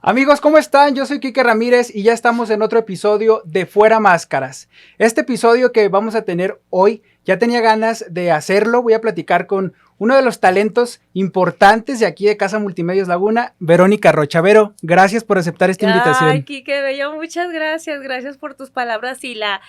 Amigos, ¿cómo están? Yo soy Quique Ramírez y ya estamos en otro episodio de Fuera Máscaras. Este episodio que vamos a tener hoy, ya tenía ganas de hacerlo. Voy a platicar con uno de los talentos importantes de aquí de Casa Multimedios Laguna, Verónica Rocha. Vero, gracias por aceptar esta Ay, invitación. Quique Bello, muchas gracias por tus palabras y la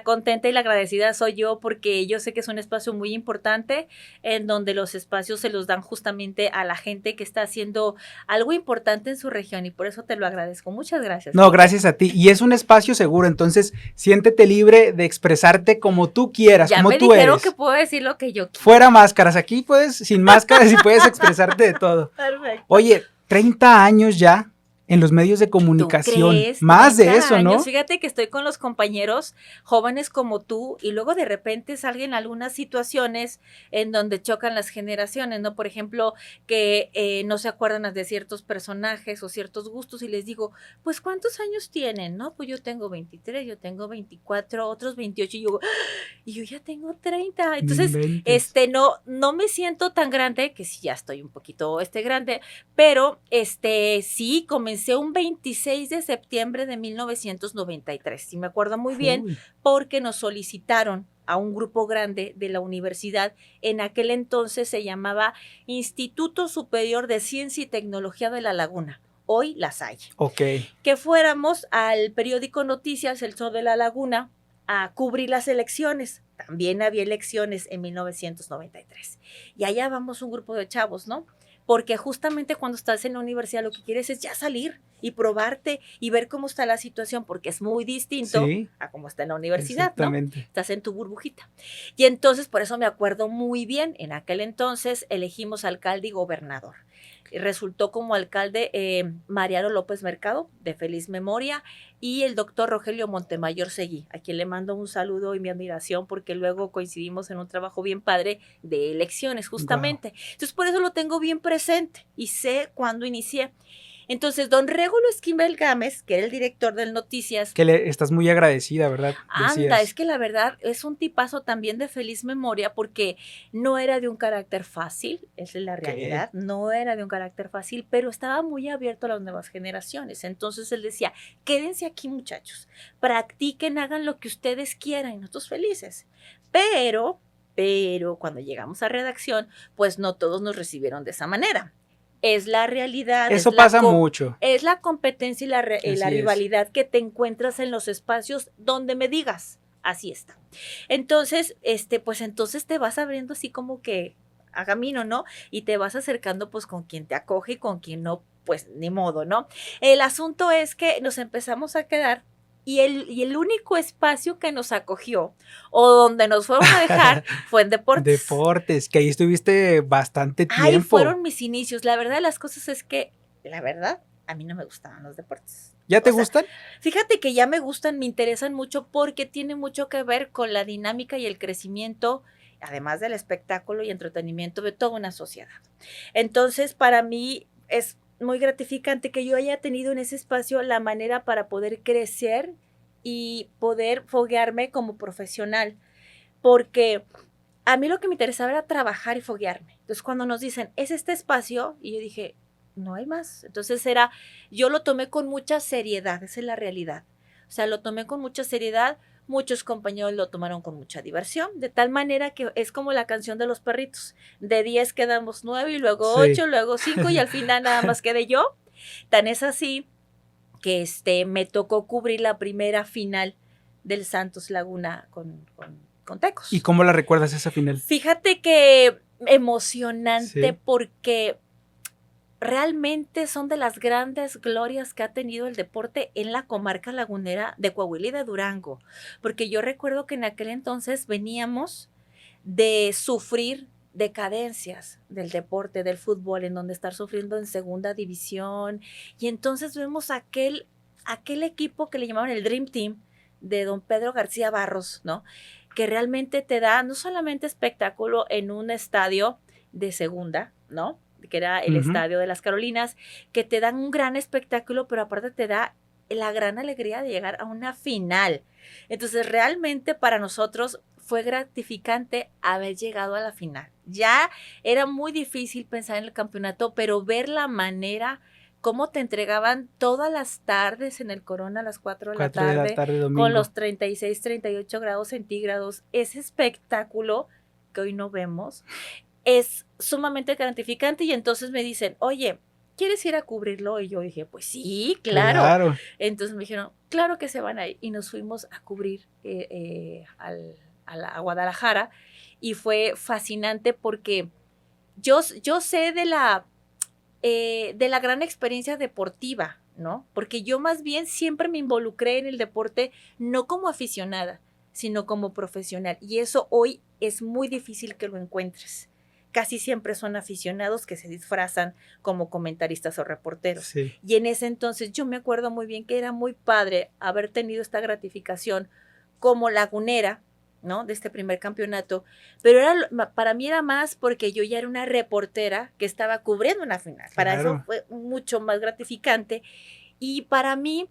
contenta y la agradecida soy yo porque yo sé que es un espacio muy importante en donde los espacios se los dan justamente a la gente que está haciendo algo importante en su región y por eso te lo agradezco. Muchas gracias, No, Quique. gracias a ti. Y es un espacio seguro, entonces siéntete libre de expresarte como tú quieras, Ya como me tú dijeron que eres. puedo decir lo que yo Fuera quiera. máscaras, aquí puedes, sin máscaras y puedes expresarte de todo. Perfecto. Oye, 30 años ya en los medios de ¿Tú comunicación, crees? más de 30 eso, años. ¿no? Fíjate que estoy con los compañeros jóvenes como tú y luego de repente salen algunas situaciones en donde chocan las generaciones, ¿no? Por ejemplo, que no se acuerdan de ciertos personajes o ciertos gustos y les digo, pues ¿cuántos años tienen? No, pues yo tengo 23, yo tengo 24, otros 28 y yo ya tengo 30. No Entonces, inventes. no me siento tan grande, que sí ya estoy un poquito grande, pero sí comencé un 26 de septiembre de 1993. Sí me acuerdo muy bien Uy, porque nos solicitaron a un grupo grande de la universidad, en aquel entonces se llamaba Instituto Superior de Ciencia y Tecnología de La Laguna, hoy La Salle, ok. que fuéramos al periódico Noticias El Sol de la Laguna a cubrir las elecciones. También había elecciones en 1993. Y allá vamos un grupo de chavos, ¿no? Porque justamente cuando estás en la universidad lo que quieres es ya salir y probarte y ver cómo está la situación, porque es muy distinto Sí, a cómo está en la universidad, ¿no? exactamente. Estás en tu burbujita. Y entonces, por eso me acuerdo muy bien, en aquel entonces elegimos alcalde y gobernador. Y resultó como alcalde Mariano López Mercado, de feliz memoria, y el doctor Rogelio Montemayor Seguí, a quien le mando un saludo y mi admiración porque luego coincidimos en un trabajo bien padre de elecciones Wow. justamente. Entonces por eso lo tengo bien presente y sé cuándo inicié. Entonces don Régulo Esquivel Gámez, que era el director del Noticias, Que le estás muy agradecida, ¿verdad? anda, es Decías. que la verdad es un tipazo también de feliz memoria porque no era de un carácter fácil, esa es la Ok. realidad, no era de un carácter fácil, pero estaba muy abierto a las nuevas generaciones. Entonces él decía, quédense aquí muchachos, practiquen, hagan lo que ustedes quieran y nosotros felices. Pero cuando llegamos a redacción, pues no todos nos recibieron de esa manera. Es la realidad, Eso pasa mucho. es la competencia y la Así es. rivalidad que te encuentras en los espacios donde me digas. Así está. Entonces, pues entonces te vas abriendo así como que a camino, ¿no? Y te vas acercando pues con quien te acoge y con quien no, pues ni modo, ¿no? El asunto es que nos empezamos a quedar y el único espacio que nos acogió o donde nos fueron a dejar fue en deportes. Deportes, que ahí estuviste bastante Ahí tiempo. fueron mis inicios. La verdad de las cosas es que, la verdad, a mí no me gustaban los deportes. ¿Ya te O sea, gustan? fíjate que ya me gustan, me interesan mucho porque tiene mucho que ver con la dinámica y el crecimiento, además del espectáculo y entretenimiento de toda una sociedad. Entonces, para mí es muy gratificante que yo haya tenido en ese espacio la manera para poder crecer y poder foguearme como profesional, porque a mí lo que me interesaba era trabajar y foguearme. Entonces, cuando nos dicen, es este espacio, y yo dije, no hay más. Entonces yo lo tomé con mucha seriedad, esa es la realidad. O sea, lo tomé con mucha seriedad, muchos compañeros lo tomaron con mucha diversión, de tal manera que es como la canción de los perritos. De 10 quedamos 9 y luego Sí. 8, luego 5 y al final nada más quedé yo. Tan es así que me tocó cubrir la primera final del Santos Laguna con ¿Y Tecos. cómo la recuerdas esa final? Fíjate que emocionante Sí. porque realmente son de las grandes glorias que ha tenido el deporte en la comarca lagunera de Coahuila y de Durango, porque yo recuerdo que en aquel entonces veníamos de sufrir decadencias del deporte, del fútbol, en donde estar sufriendo en segunda división, y entonces vemos aquel equipo que le llamaban el Dream Team de don Pedro García Barros, ¿no? Que realmente te da no solamente espectáculo en un estadio de segunda, ¿no? Que era el Ujú. Estadio de las Carolinas, que te dan un gran espectáculo, pero aparte te da la gran alegría de llegar a una final. Entonces, realmente para nosotros fue gratificante haber llegado a la final. Ya era muy difícil pensar en el campeonato, pero ver la manera cómo te entregaban todas las tardes en el Corona a las 4 de la 4 de la tarde, tarde, domingo. con los 36, 38 grados centígrados. Ese espectáculo que hoy no vemos es sumamente gratificante, y entonces me dicen, oye, ¿quieres ir a cubrirlo? Y yo dije, pues sí, claro. Entonces me dijeron, claro que se van a ir, y nos fuimos a cubrir a Guadalajara, y fue fascinante porque yo sé de la gran experiencia deportiva, ¿no? Porque yo más bien siempre me involucré en el deporte, no como aficionada, sino como profesional, y eso hoy es muy difícil que lo encuentres. Casi siempre son aficionados que se disfrazan como comentaristas o reporteros. Sí. Y en ese entonces yo me acuerdo muy bien que era muy padre haber tenido esta gratificación como lagunera, ¿no? De este primer campeonato, pero para mí era más porque yo ya era una reportera que estaba cubriendo una final. Para eso fue mucho más gratificante, y para mí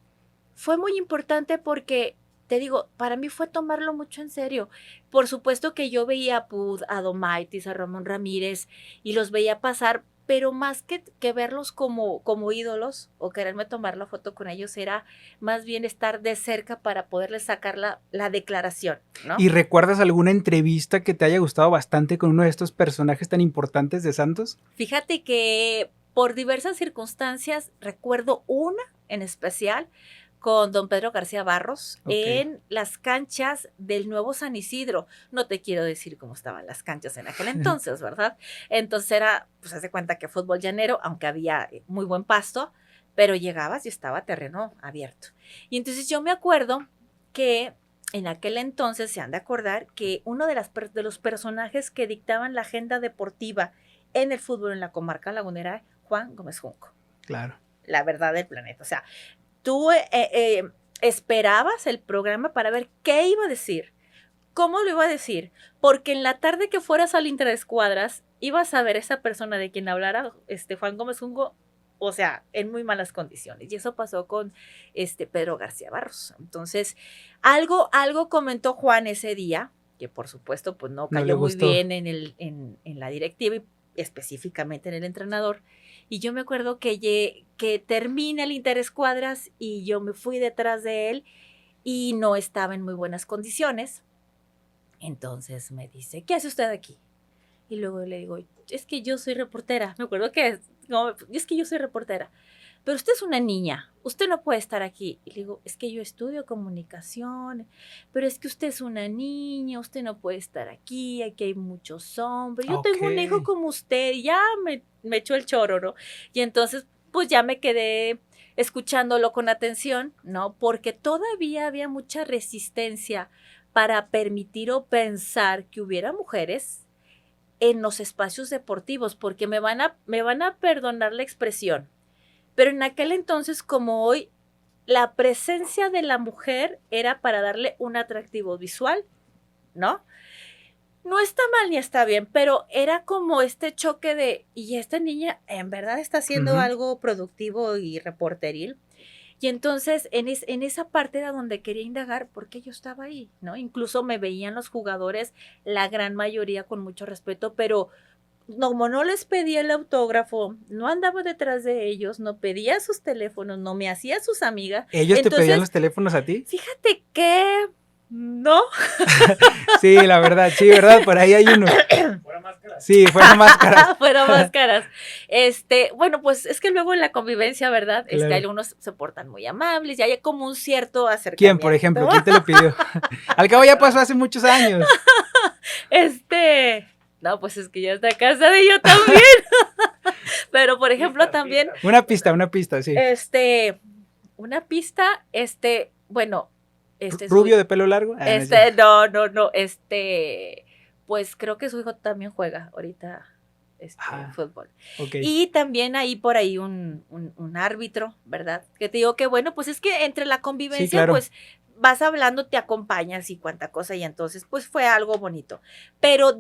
fue muy importante porque, te digo, para mí fue tomarlo mucho en serio. Por supuesto que yo veía a Pud, a Domaitis, a Ramón Ramírez, y los veía pasar, pero más que verlos como ídolos o quererme tomar la foto con ellos, era más bien estar de cerca para poderles sacar la declaración, ¿no? ¿Y recuerdas alguna entrevista que te haya gustado bastante con uno de estos personajes tan importantes de Santos? Fíjate que por diversas circunstancias recuerdo una en especial con don Pedro García Barros en las canchas del Nuevo San Isidro. No te quiero decir cómo estaban las canchas en aquel entonces, ¿verdad? Entonces era, pues haz de cuenta que fútbol llanero, aunque había muy buen pasto, pero llegabas y estaba terreno abierto. Y entonces yo me acuerdo que en aquel entonces, se han de acordar, que uno de los personajes que dictaban la agenda deportiva en el fútbol en la comarca lagunera, Juan Gómez Junco. Claro. La verdad del planeta. O sea, tú esperabas el programa para ver qué iba a decir, cómo lo iba a decir, porque en la tarde que fueras al Interescuadras ibas a ver esa persona de quien hablara Juan Gómez Junco, o sea, en muy malas condiciones. Y eso pasó con Pedro García Barros. Entonces, algo comentó Juan ese día, que por supuesto pues no cayó muy bien en la directiva y específicamente en el entrenador. Y yo me acuerdo que termina el Interescuadras y yo me fui detrás de él y no estaba en muy buenas condiciones. Entonces me dice, ¿qué hace usted aquí? Y luego le digo, es que yo soy reportera. Me acuerdo que es que yo soy reportera. Pero usted es una niña, usted no puede estar aquí. Y le digo, es que yo estudio comunicación, pero es que usted es una niña, usted no puede estar aquí hay muchos hombres. Yo tengo un hijo como usted, y ya me echó el choro, ¿no? Y entonces, pues ya me quedé escuchándolo con atención, ¿no? Porque todavía había mucha resistencia para permitir o pensar que hubiera mujeres en los espacios deportivos, porque me van a perdonar la expresión, pero en aquel entonces como hoy, la presencia de la mujer era para darle un atractivo visual, ¿no? No está mal ni está bien, pero era como este choque de, ¿y esta niña en verdad está haciendo algo productivo y reporteril? Y entonces en esa parte era donde quería indagar por qué yo estaba ahí, ¿no? Incluso me veían los jugadores, la gran mayoría con mucho respeto, pero como no les pedía el autógrafo, no andaba detrás de ellos, no pedía sus teléfonos, no me hacía sus amigas. ¿Ellos entonces, te pedían los teléfonos a ti? Fíjate que no. Sí, la verdad, sí, ¿verdad? Por ahí hay uno. Fuera máscaras. Sí, fuera máscaras. Fuera máscaras. Bueno, pues es que luego en la convivencia, ¿verdad? Claro. Algunos se portan muy amables y hay como un cierto acercamiento. ¿Quién, por ejemplo? ¿Quién te lo pidió? Al cabo ya pasó hace muchos años. No, pues es que ya está casada y yo también. Pero, por ejemplo, también... Una pista, sí. Una pista, bueno... ¿Rubio de pelo largo? No. Pues creo que su hijo también juega ahorita fútbol. Okay. Y también hay por ahí un árbitro, ¿verdad? Que te digo que, bueno, pues es que entre la convivencia, sí, claro, pues vas hablando, te acompañas y cuánta cosa, y entonces, pues fue algo bonito. Pero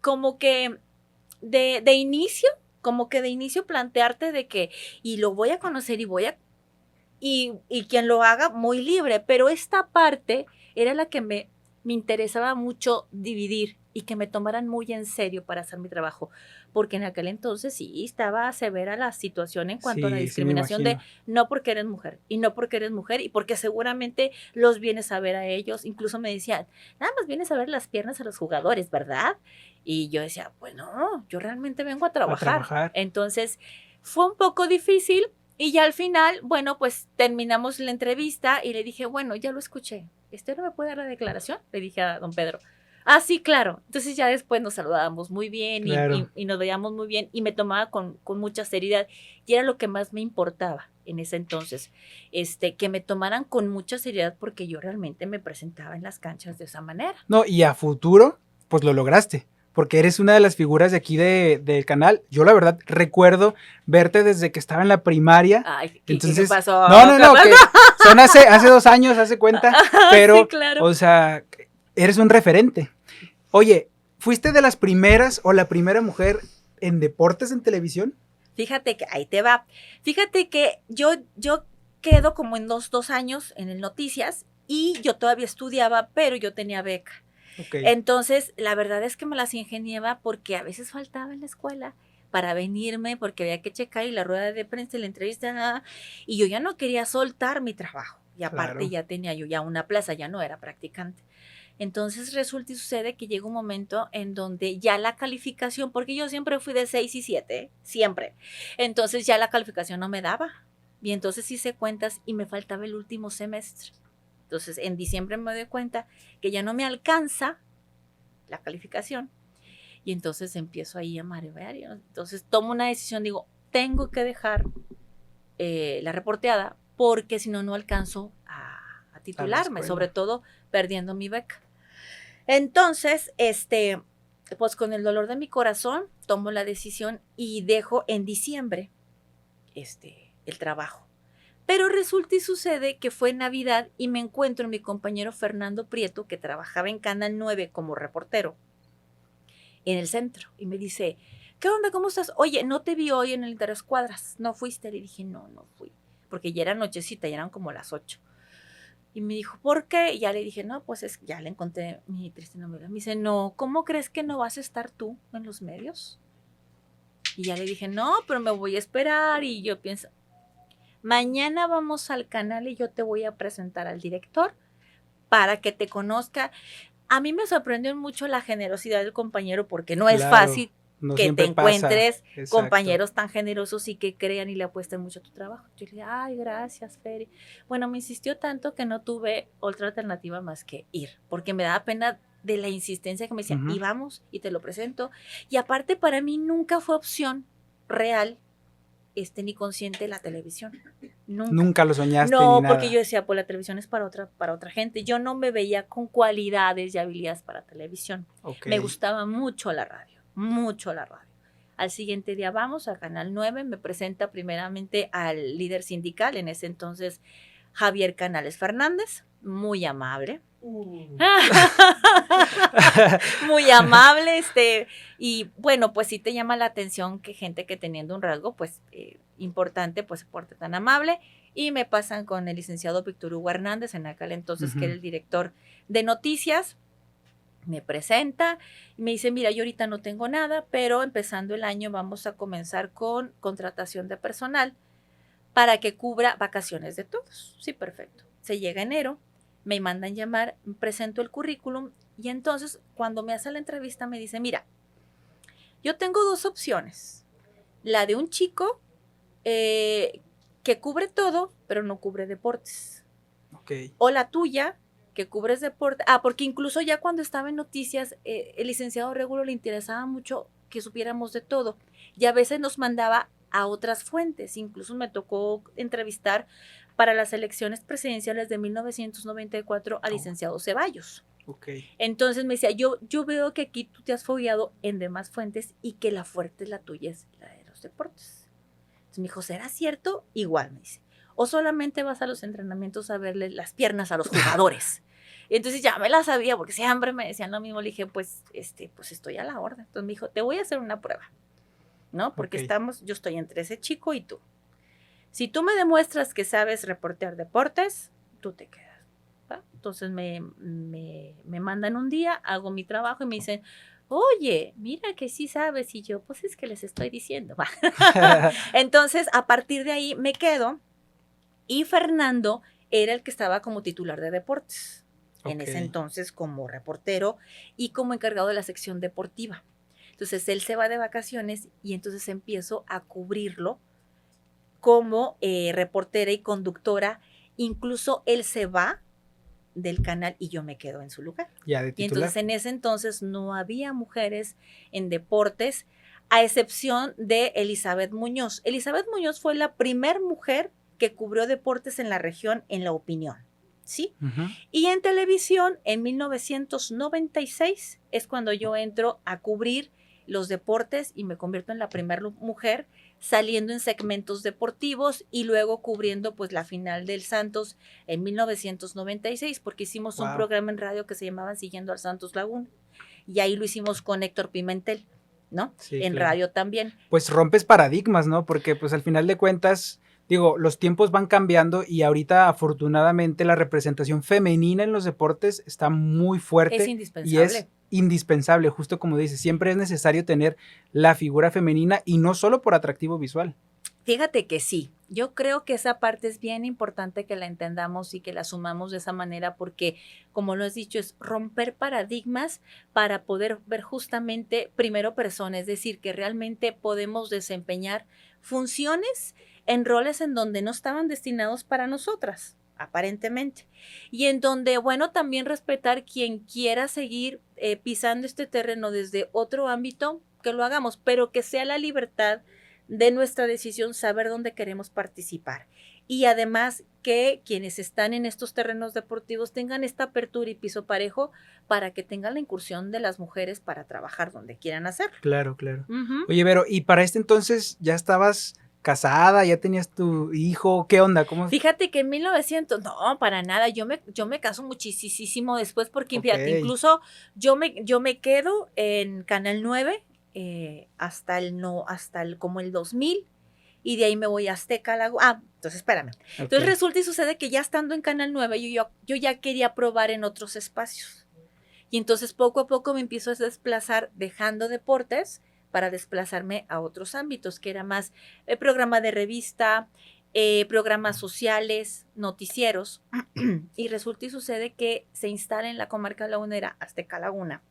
como que de inicio plantearte de que, y lo voy a conocer y quien lo haga muy libre, pero esta parte era la que me interesaba mucho dividir y que me tomaran muy en serio para hacer mi trabajo, porque en aquel entonces sí estaba severa la situación en cuanto a la Sí, sí me discriminación de imagino. no porque eres mujer y no porque eres mujer y porque seguramente los vienes a ver a ellos, incluso me decían, nada más vienes a ver las piernas a los jugadores, ¿verdad? Y yo decía, pues no, yo realmente vengo a A trabajar. trabajar. Entonces fue un poco difícil y ya al final, bueno, pues terminamos la entrevista y le dije, bueno, ya lo escuché, ¿no me puede dar la declaración? Le dije a don Pedro. Ah, sí, claro. Entonces ya después nos saludábamos muy bien Claro. y nos veíamos muy bien y me tomaba con mucha seriedad. Y era lo que más me importaba en ese entonces, que me tomaran con mucha seriedad porque yo realmente me presentaba en las canchas de esa manera. No, y a futuro, pues lo lograste, porque eres una de las figuras de aquí del canal. Yo la verdad recuerdo verte desde que estaba en la primaria. Ay, ¿qué Entonces, pasó? no, que son hace 2 años, hace cuenta, Sí, pero, claro. o sea, eres un referente. Oye, ¿fuiste de las primeras o la primera mujer en deportes en televisión? Fíjate que ahí te va. Fíjate que yo quedo como en 2 años en el Noticias y yo todavía estudiaba, pero yo tenía beca. Ok, Entonces, la verdad es que me las ingeniaba porque a veces faltaba en la escuela para venirme, porque había que checar y la rueda de prensa y la entrevista, y yo ya no quería soltar mi trabajo. Y aparte claro. ya tenía yo ya una plaza, ya no era practicante. Entonces resulta y sucede que llega un momento en donde ya la calificación, porque yo siempre fui de 6 y 7, siempre. Entonces ya la calificación no me daba. Y entonces hice cuentas y me faltaba el último semestre. Entonces en diciembre me doy cuenta que ya no me alcanza la calificación. Y entonces empiezo ahí a marear. Entonces tomo una decisión, digo, tengo que dejar la reporteada porque si no, no alcanzo a titularme, sobre todo perdiendo mi beca. Entonces, pues con el dolor de mi corazón, tomo la decisión y dejo en diciembre el trabajo. Pero resulta y sucede que fue Navidad y me encuentro en mi compañero Fernando Prieto, que trabajaba en Canal 9 como reportero en el centro. Y me dice, ¿qué onda? ¿Cómo estás? Oye, no te vi hoy en el Interescuadras. ¿No fuiste? Le dije, no fui. Porque ya era nochecita, ya eran como las 8. Y me dijo, ¿por qué? Y ya le dije, no, pues ya le encontré mi triste novela. Me dice, no, ¿cómo crees que no vas a estar tú en los medios? Y ya le dije, no, pero me voy a esperar. Y yo pienso, mañana vamos al canal y yo te voy a presentar al director para que te conozca. A mí me sorprendió mucho la generosidad del compañero porque no es fácil no que te siempre pasa. encuentres Exacto. compañeros tan generosos y que crean y le apuesten mucho a tu trabajo. Yo le dije, ay, gracias, Feri. Bueno, me insistió tanto que no tuve otra alternativa más que ir, porque me daba pena de la insistencia que me decía, y vamos, y te lo presento. Y aparte, para mí nunca fue opción real ni consciente la televisión. Nunca lo soñaste no, ni nada. porque yo decía, pues la televisión es para otra gente. Yo no me veía con cualidades y habilidades para televisión. Okay. Me gustaba mucho la radio. Al siguiente día vamos a Canal 9, me presenta primeramente al líder sindical, en ese entonces Javier Canales Fernández, muy amable. Muy amable, y bueno, pues sí te llama la atención que gente que teniendo un rasgo, pues, importante, pues se porte tan amable, y me pasan con el licenciado Víctor Hugo Hernández, en aquel entonces, que era el director de noticias, me presenta, y me dice, mira, yo ahorita no tengo nada, pero empezando el año vamos a comenzar con contratación de personal para que cubra vacaciones de todos. Sí, perfecto. Se llega enero, me mandan llamar, presento el currículum y entonces cuando me hace la entrevista me dice, mira, yo tengo 2 opciones. La de un chico que cubre todo, pero no cubre deportes. Okay. O la tuya, que cubres deporte. Porque incluso ya cuando estaba en noticias, el licenciado Regulo le interesaba mucho que supiéramos de todo. Y a veces nos mandaba a otras fuentes. Incluso me tocó entrevistar para las elecciones presidenciales de 1994 al licenciado Ceballos. Okay. Entonces me decía, yo veo que aquí tú te has fogueado en demás fuentes y que la fuerte, la tuya, es la de los deportes. Entonces me dijo, ¿será cierto? Igual me dice. O solamente vas a los entrenamientos a verle las piernas a los jugadores. Entonces ya me la sabía, porque siempre me decían lo mismo. Le dije, pues estoy a la orden. Entonces me dijo, te voy a hacer una prueba, ¿no? Porque yo estoy entre ese chico y tú. Si tú me demuestras que sabes reportear deportes, tú te quedas. ¿va? Entonces me mandan un día, hago mi trabajo y me dicen, oye, mira que sí sabes. Y yo, pues es que les estoy diciendo, va. Entonces, a partir de ahí me quedo y Fernando era el que estaba como titular de deportes. En ese Ok. entonces como reportero y como encargado de la sección deportiva. Entonces él se va de vacaciones y entonces empiezo a cubrirlo como reportera y conductora. Incluso él se va del canal y yo me quedo en su lugar. Ya de Y entonces titular. en ese entonces no había mujeres en deportes, a excepción de Elizabeth Muñoz. Elizabeth Muñoz fue la primer mujer que cubrió deportes en la región en La Opinión, ¿sí? Ujú. Y en televisión, en 1996, es cuando yo entro a cubrir los deportes y me convierto en la primera mujer saliendo en segmentos deportivos y luego cubriendo pues la final del Santos en 1996, porque hicimos un Wow. programa en radio que se llamaba Siguiendo al Santos Laguna y ahí lo hicimos con Héctor Pimentel, ¿no? Sí, En claro. radio también. Pues rompes paradigmas, ¿no? Porque pues al final de cuentas, digo, los tiempos van cambiando y ahorita afortunadamente la representación femenina en los deportes está muy Es fuerte y es indispensable. indispensable, justo como dices, siempre es necesario tener la figura femenina y no solo por atractivo visual. Fíjate que sí, yo creo que esa parte es bien importante que la entendamos y que la asumamos de esa manera porque, como lo has dicho, es romper paradigmas para poder ver justamente primero persona, es decir, que realmente podemos desempeñar funciones en roles en donde no estaban destinados para nosotras, aparentemente, y en donde, bueno, también respetar quien quiera seguir pisando este terreno desde otro ámbito, que lo hagamos, pero que sea la libertad de nuestra decisión saber dónde queremos participar. Y además que quienes están en estos terrenos deportivos tengan esta apertura y piso parejo para que tengan la incursión de las mujeres para trabajar donde quieran hacerlo. Claro, claro. Ujú. Oye, Vero, y para este entonces ya estabas casada, ya tenías tu hijo, ¿qué onda? ¿Cómo? Fíjate que en 1900, no, para nada, yo me caso muchísimo después porque Ok, fíjate, incluso yo me quedo en Canal 9 hasta el como el 2000 y de ahí me voy a Azteca. Entonces espérame. ok. Entonces resulta y sucede que ya estando en Canal 9 yo ya quería probar en otros espacios. Y entonces poco a poco me empiezo a desplazar dejando deportes para desplazarme a otros ámbitos, que era más programa de revista, programas sociales, noticieros. Y resulta y sucede que se instala en la comarca lagunera Azteca Laguna.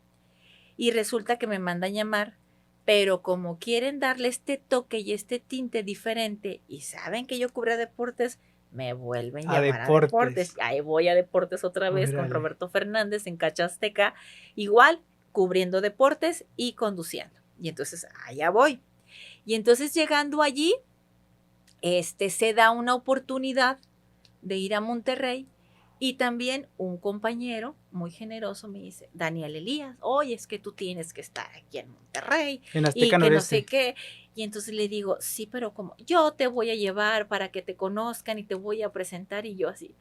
Y resulta que me mandan llamar, pero como quieren darle este toque y este tinte diferente y saben que yo cubro deportes, me vuelven a A llamar a deportes. deportes. Ahí voy a deportes otra vez con Órale. Roberto Fernández en Cacha Azteca, igual cubriendo deportes y conduciendo. Y entonces allá voy. Y entonces llegando allí, se da una oportunidad de ir a Monterrey y también un compañero muy generoso me dice, Daniel Elías, oye, es que tú tienes que estar aquí en Monterrey En y Azteca que no sé Noreste. qué. Y entonces le digo, sí, pero como yo te voy a llevar para que te conozcan y te voy a presentar y yo así,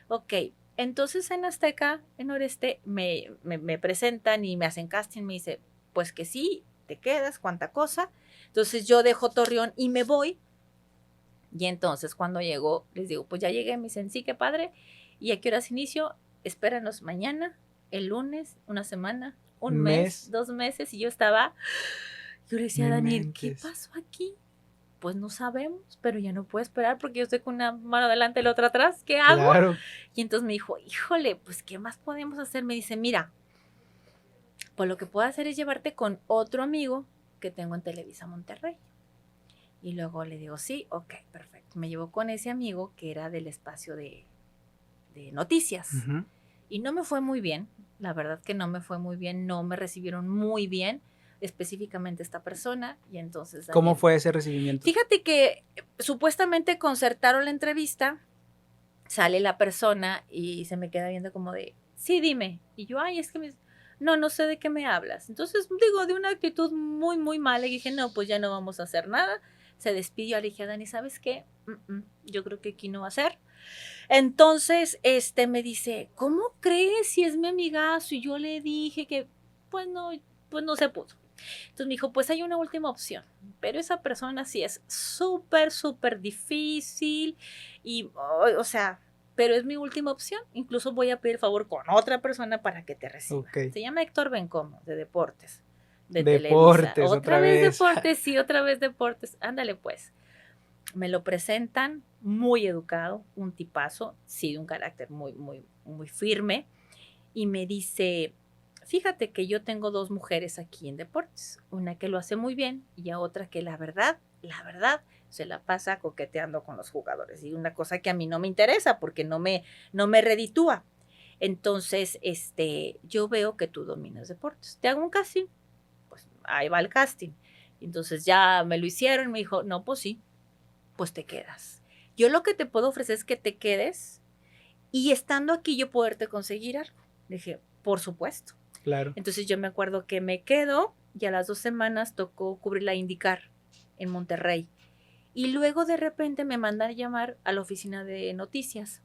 ok. Entonces en Azteca, en Noreste, me presentan y me hacen casting, me dice, pues que sí, te quedas, cuánta cosa. Entonces yo dejo Torreón y me voy y entonces cuando llegó, les digo, pues ya llegué, me dicen, sí, qué padre. ¿Y a qué horas inicio? Espéranos mañana, el lunes, una semana, un Un mes, mes. 2 meses. Y yo le No decía a Daniel, ¿qué inventes. pasó aquí? Pues no sabemos, pero ya no puedo esperar porque yo estoy con una mano adelante y la otra atrás. ¿Qué hago? Claro. Y entonces me dijo, híjole, pues ¿qué más podemos hacer? Me dice, mira, pues lo que puedo hacer es llevarte con otro amigo que tengo en Televisa Monterrey. Y luego le digo, sí, ok, perfecto. Me llevó con ese amigo que era del espacio de noticias. Ujú. Y no me fue muy bien, la verdad que no me fue muy bien, no me recibieron muy bien, específicamente esta persona. Y entonces, ¿Cómo Daniel, fue ese recibimiento? fíjate que supuestamente concertaron la entrevista, sale la persona y se me queda viendo como de, sí, dime. Y yo, ay, es que no sé de qué me hablas. Entonces, digo, de una actitud muy, muy mala, y dije, no, pues ya no vamos a hacer nada. Se despidió, le dije a Dani, ¿sabes qué? Yo creo que aquí no va a ser. Entonces, me dice, ¿cómo crees si es mi amigazo? Y yo le dije que, pues no se pudo. Entonces me dijo, pues hay una última opción, pero esa persona sí es súper, súper difícil y, o sea, pero es mi última opción. Incluso voy a pedir favor con otra persona para que te reciba. Ok. Se llama Héctor Bencomo, de Deportes, de Deportes, Televisa. otra Vez vez. Deportes, sí, otra vez Deportes. Ándale, pues. Me lo presentan, muy educado, un tipazo, sí, de un carácter muy, muy, muy firme. Y me dice, fíjate que yo tengo 2 mujeres aquí en Deportes, una que lo hace muy bien y a otra que la verdad, se la pasa coqueteando con los jugadores. Y una cosa que a mí no me interesa porque no me reditúa. Entonces, yo veo que tú dominas Deportes. Te hago un casting. Pues ahí va el casting. Entonces ya me lo hicieron, me dijo, no, pues sí, pues te quedas. Yo lo que te puedo ofrecer es que te quedes y estando aquí yo poderte conseguir algo. Le dije, por supuesto. Claro. Entonces yo me acuerdo que me quedo y a las 2 semanas tocó cubrir la IndyCar en Monterrey. Y luego de repente me mandan a llamar a la oficina de noticias.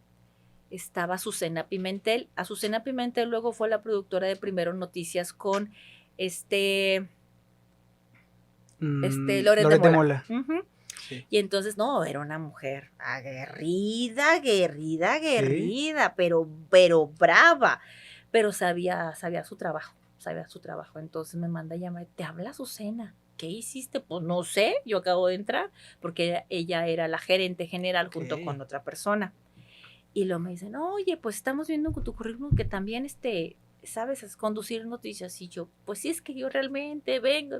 Estaba Azucena Pimentel. Azucena Pimentel luego fue la productora de Primero Noticias con Loret de Mola. Uh-huh. Sí. Y entonces, no, era una mujer aguerrida, ¿sí? pero brava, pero sabía su trabajo. Entonces me manda a llamar, te habla Azucena, ¿qué hiciste? Pues no sé, yo acabo de entrar, porque ella era la gerente general junto con otra persona. Y luego me dicen, oye, pues estamos viendo con tu currículum que también sabes conducir noticias. Y yo, pues sí, es que yo realmente vengo,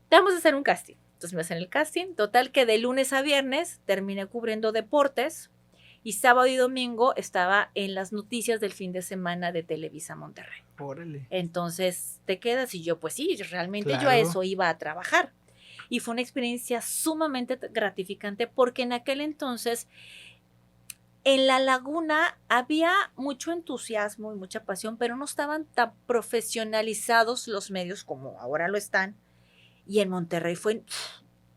te vamos a hacer un casting. Entonces me hacen el casting, total que de lunes a viernes terminé cubriendo deportes y sábado y domingo estaba en las noticias del fin de semana de Televisa Monterrey. Órale. Entonces te quedas y yo, pues sí, realmente claro. Yo a eso iba a trabajar. Y fue una experiencia sumamente gratificante porque en aquel entonces en La Laguna había mucho entusiasmo y mucha pasión, pero no estaban tan profesionalizados los medios como ahora lo están. Y en Monterrey fue,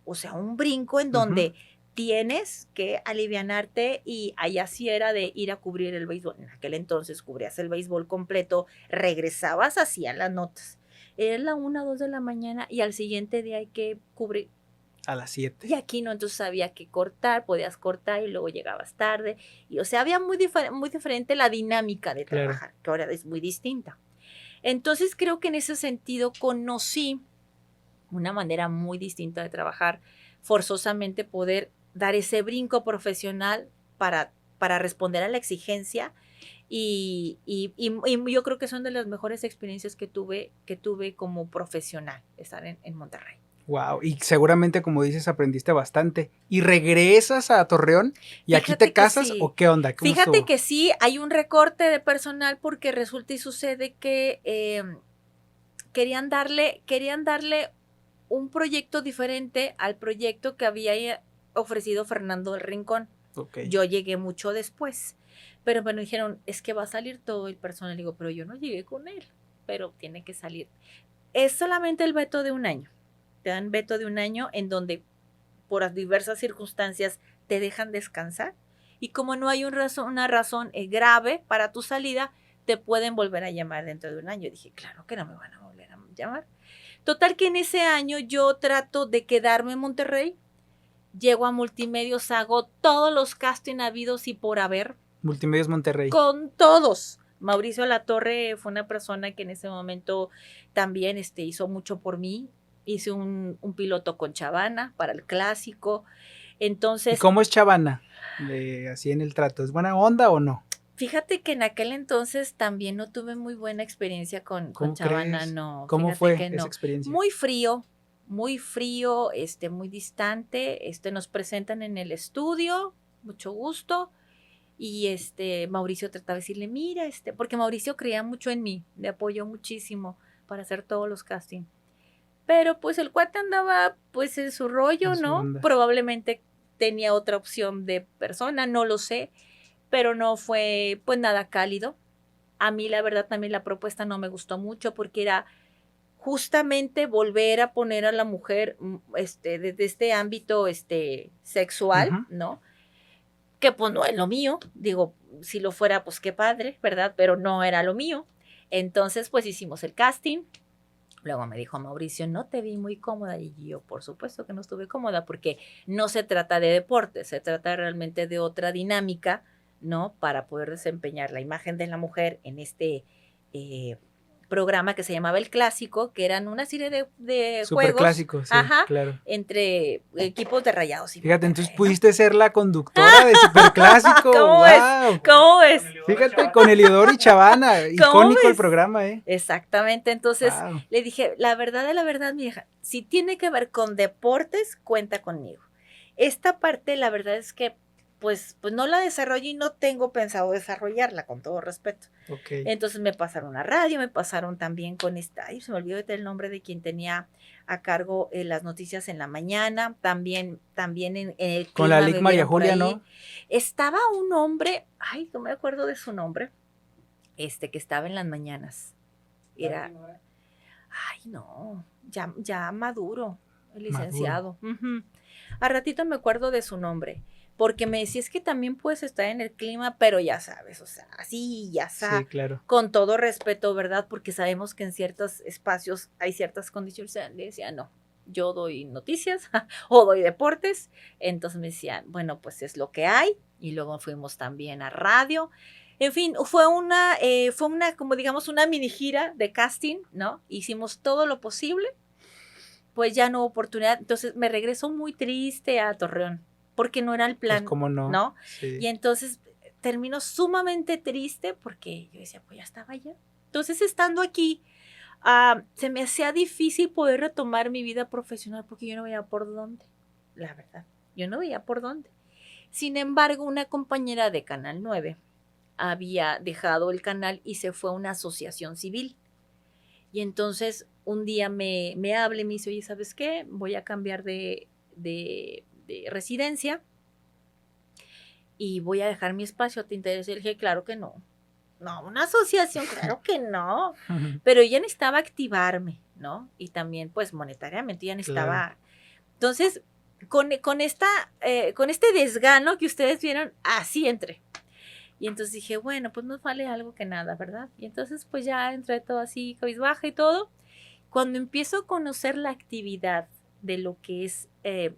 o sea, un brinco en donde tienes que alivianarte y allá sí era de ir a cubrir el béisbol. En aquel entonces cubrías el béisbol completo, regresabas, hacían las notas. Era la 1 o 2 de la mañana y al siguiente día hay que cubrir. A las 7. Y aquí no, entonces había que cortar, podías cortar y luego llegabas tarde. Y, o sea, había muy diferente la dinámica de trabajar, claro. Que ahora es muy distinta. Entonces creo que en ese sentido conocí una manera muy distinta de trabajar, forzosamente poder dar ese brinco profesional para responder a la exigencia y yo creo que son de las mejores experiencias que tuve como profesional, estar en Monterrey. Wow, y seguramente, como dices, aprendiste bastante. ¿Y regresas a Torreón y aquí te casas sí. ¿O qué onda? Fíjate estuvo? Que sí, hay un recorte de personal porque resulta y sucede que querían darle un proyecto diferente al proyecto que había ofrecido Fernando del Rincón. Okay. Yo llegué mucho después, pero me dijeron, es que va a salir todo el personal. Digo, pero yo no llegué con él, pero tiene que salir. Es solamente el veto de 1 año. Te dan veto de 1 año en donde por diversas circunstancias te dejan descansar y como no hay una razón grave para tu salida, te pueden volver a llamar dentro de 1 año. Y dije, claro que no me van a volver a llamar. Total que en ese año yo trato de quedarme en Monterrey, llego a Multimedios, hago todos los castings habidos y por haber. Multimedios Monterrey. Con todos. Mauricio Latorre fue una persona que en ese momento también hizo mucho por mí. Hice un piloto con Chavana para el clásico. Entonces. ¿Y cómo es Chavana? Así en el trato, ¿es buena onda o no? Fíjate que en aquel entonces también no tuve muy buena experiencia con Chavana, no. ¿Cómo fue esa experiencia? Muy frío, muy distante. Nos presentan en el estudio, mucho gusto. Y Mauricio trataba de decirle, mira, porque Mauricio creía mucho en mí, me apoyó muchísimo para hacer todos los castings. Pero pues el cuate andaba pues en su rollo, ¿no? Probablemente tenía otra opción de persona, no lo sé. Pero no fue pues nada cálido. A mí la verdad también la propuesta no me gustó mucho porque era justamente volver a poner a la mujer desde este ámbito sexual, ¿no? Que pues no es lo mío, digo, si lo fuera pues qué padre, ¿verdad? Pero no era lo mío. Entonces pues hicimos el casting. Luego me dijo Mauricio, no te vi muy cómoda. Y yo, por supuesto que no estuve cómoda porque no se trata de deporte, se trata realmente de otra dinámica ¿no? Para poder desempeñar la imagen de la mujer en este programa que se llamaba El Clásico, que eran una serie de Súper juegos, clásico, sí, ajá, claro. entre equipos de Rayados y Fíjate, entonces Monterrey, ¿no? pudiste ser la conductora de Superclásico. ¿Cómo ves? ¡Wow! ¿Cómo ves? Fíjate, con Eliodoro y Chavana, ¿Cómo icónico el ves? programa, ¿eh? Exactamente, entonces Wow. le dije, la verdad, mi hija, si tiene que ver con deportes, cuenta conmigo. Esta parte, la verdad es que, pues no la desarrollo y no tengo pensado desarrollarla, con todo respeto. Ok. Entonces me pasaron a radio, me pasaron también con esta, ay, se me olvidó el nombre de quien tenía a cargo las noticias en la mañana, también en el clima. Con la Lic me María vieron por Julia, ahí. ¿no? Estaba un hombre, ay, no me acuerdo de su nombre, que estaba en las mañanas. Era, ay, no, ya maduro, el licenciado. Ujú. A ratito me acuerdo de su nombre, porque me decía, es que también puedes estar en el clima, pero ya sabes, o sea, así, ya Sí, sabes, claro. con todo respeto, ¿verdad? Porque sabemos que en ciertos espacios hay ciertas condiciones. Le decía, no, yo doy noticias o doy deportes. Entonces me decían, bueno, pues es lo que hay. Y luego fuimos también a radio. En fin, fue una, como digamos, una mini gira de casting, ¿no? Hicimos todo lo posible, pues ya no hubo oportunidad. Entonces me regresó muy triste a Torreón, porque no era el Pues plan, cómo no. ¿no? Sí. Y entonces terminó sumamente triste porque yo decía, pues ya estaba allá. Entonces, estando aquí, se me hacía difícil poder retomar mi vida profesional porque yo no veía por dónde, la verdad. Yo no veía por dónde. Sin embargo, una compañera de Canal 9 había dejado el canal y se fue a una asociación civil. Y entonces un día me habla y me dice, oye, ¿sabes qué? Voy a cambiar de residencia y voy a dejar mi espacio. ¿Te interesa? Y le dije, claro que no. No, una asociación, claro que no. Pero ella necesitaba activarme, ¿no? Y también, pues, monetariamente, ella necesitaba. Claro. Entonces, con este desgano que ustedes vieron, así entré. Y entonces dije, bueno, pues nos vale algo que nada, ¿verdad? Y entonces, pues ya entré todo así, cabizbaja y todo. Cuando empiezo a conocer la actividad de lo que es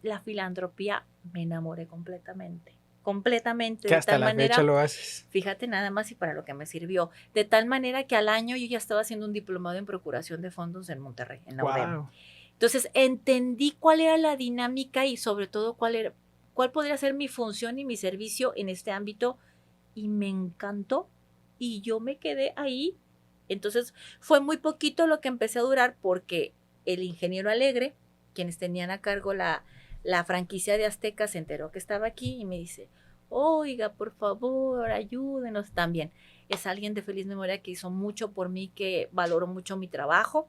la filantropía, me enamoré completamente. Completamente. Que de hasta tal la manera, fecha lo haces. Fíjate nada más y para lo que me sirvió. De tal manera que al año yo ya estaba haciendo un diplomado en procuración de fondos en Monterrey, en la UDEM. Wow. Entonces entendí cuál era la dinámica y sobre todo cuál podría ser mi función y mi servicio en este ámbito y me encantó y yo me quedé ahí. Entonces fue muy poquito lo que empecé a durar porque el ingeniero Alegre, quienes tenían a cargo la franquicia de Azteca, se enteró que estaba aquí y me dice, oiga, por favor, ayúdenos también. Es alguien de feliz memoria que hizo mucho por mí, que valoró mucho mi trabajo.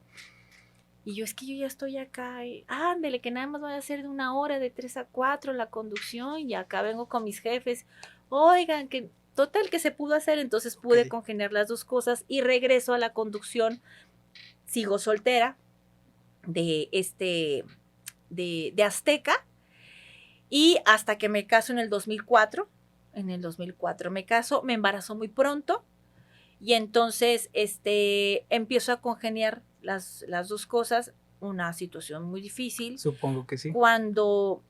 Y yo, es que yo ya estoy acá, ándele, que nada más voy a hacer de 1 hora, de 3 a 4 la conducción, y acá vengo con mis jefes. Oigan, que total que se pudo hacer, entonces pude congeniar las dos cosas y regreso a la conducción. Sigo soltera de de Azteca y hasta que me caso en el 2004. En el 2004 me caso, me embarazo muy pronto y entonces empiezo a congeniar las dos cosas, una situación muy difícil. Supongo que sí. Cuando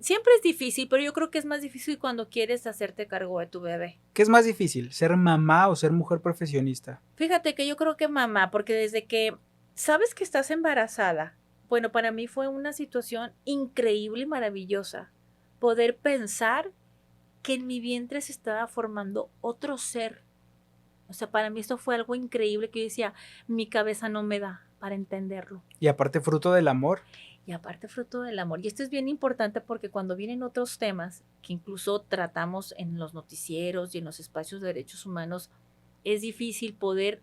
siempre es difícil, pero yo creo que es más difícil cuando quieres hacerte cargo de tu bebé. ¿Qué es más difícil, ser mamá o ser mujer profesionista? Fíjate que yo creo que mamá, porque desde que sabes que estás embarazada, bueno, para mí fue una situación increíble y maravillosa poder pensar que en mi vientre se estaba formando otro ser. O sea, para mí esto fue algo increíble que yo decía, mi cabeza no me da para entenderlo. Y aparte fruto del amor. Y aparte fruto del amor. Y esto es bien importante porque cuando vienen otros temas que incluso tratamos en los noticieros y en los espacios de derechos humanos, es difícil poder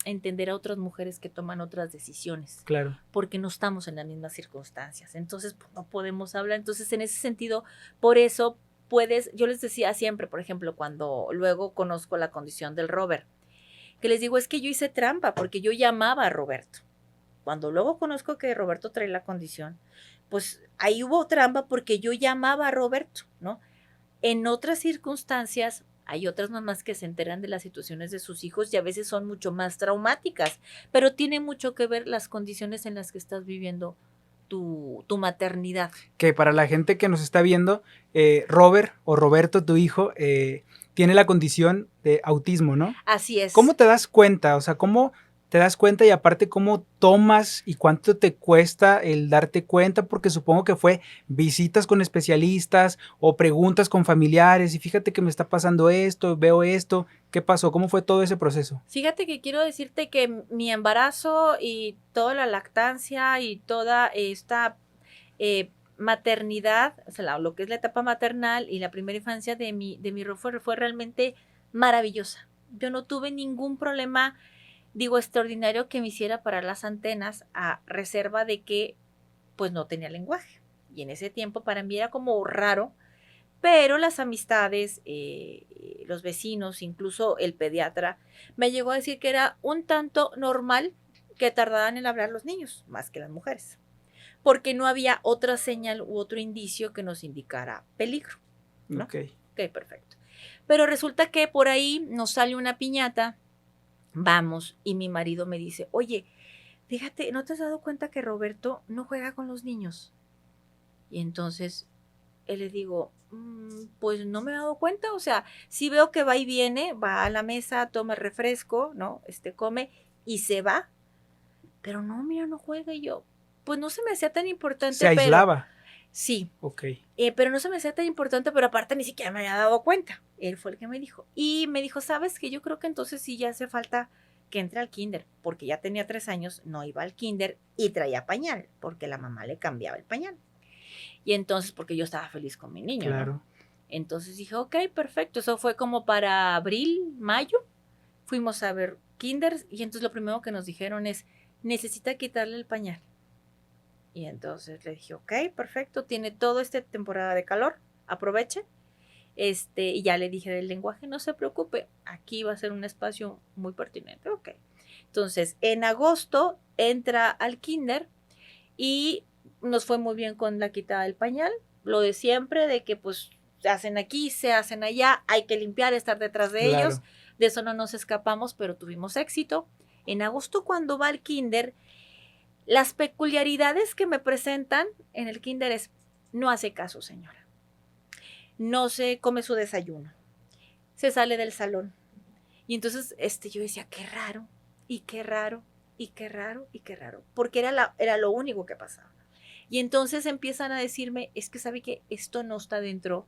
entender a otras mujeres que toman otras decisiones. Claro. Porque no estamos en las mismas circunstancias. Entonces, pues, no podemos hablar. Entonces, en ese sentido, por eso yo les decía siempre, por ejemplo, cuando luego conozco la condición del Robert, que les digo, es que yo hice trampa porque yo llamaba a Roberto. Cuando luego conozco que Roberto trae la condición, pues ahí hubo trampa porque yo llamaba a Roberto, ¿no? En otras circunstancias, hay otras mamás que se enteran de las situaciones de sus hijos y a veces son mucho más traumáticas, pero tiene mucho que ver las condiciones en las que estás viviendo tu maternidad. Que para la gente que nos está viendo, Robert o Roberto, tu hijo, tiene la condición de autismo, ¿no? Así es. ¿Cómo te das cuenta? O sea, ¿cómo te das cuenta y aparte cómo tomas y cuánto te cuesta el darte cuenta? Porque supongo que fue visitas con especialistas o preguntas con familiares y fíjate que me está pasando esto, veo esto, ¿qué pasó? ¿Cómo fue todo ese proceso? Fíjate que quiero decirte que mi embarazo y toda la lactancia y toda esta maternidad, o sea, lo que es la etapa maternal y la primera infancia de mi fue realmente maravillosa. Yo no tuve ningún problema, digo, extraordinario que me hiciera parar las antenas a reserva de que pues no tenía lenguaje. Y en ese tiempo para mí era como raro, pero las amistades, los vecinos, incluso el pediatra, me llegó a decir que era un tanto normal que tardaran en hablar los niños, más que las mujeres, porque no había otra señal u otro indicio que nos indicara peligro, ¿no? Ok. Ok, perfecto. Pero resulta que por ahí nos sale una piñata, vamos, y mi marido me dice, oye, fíjate, ¿no te has dado cuenta que Roberto no juega con los niños? Y entonces le digo, pues no me he dado cuenta, o sea, sí veo que va y viene, va a la mesa, toma refresco, ¿no? Come y se va, pero no, mira, no juega y yo, pues no se me hacía tan ¿Se importante, pero aislaba? sí, Ok. pero no se me hacía tan importante, pero aparte ni siquiera me había dado cuenta. Él fue el que me dijo. Y me dijo, ¿sabes qué? Yo creo que entonces sí ya hace falta que entre al kinder, porque ya tenía 3 años, no iba al kinder y traía pañal, porque la mamá le cambiaba el pañal. Y entonces, porque yo estaba feliz con mi niño, ¿no? Claro. Entonces dije, ok, perfecto. Eso fue como para abril, mayo. Fuimos a ver kinders y entonces lo primero que nos dijeron es, necesita quitarle el pañal. Y entonces le dije, ok, perfecto, tiene toda esta temporada de calor, aproveche. Y ya le dije del lenguaje, no se preocupe, aquí va a ser un espacio muy pertinente, ok. Entonces, en agosto entra al kinder y nos fue muy bien con la quitada del pañal, lo de siempre, de que pues se hacen aquí, se hacen allá, hay que limpiar, estar detrás de ellos, Claro. de eso no nos escapamos, pero tuvimos éxito. En agosto cuando va al kinder, las peculiaridades que me presentan en el kinder es, no hace caso, señora. No se come su desayuno. Se sale del salón. Y entonces yo decía, qué raro, y qué raro, y qué raro, y qué raro. Porque era lo único que pasaba. Y entonces empiezan a decirme, es que sabe que esto no está dentro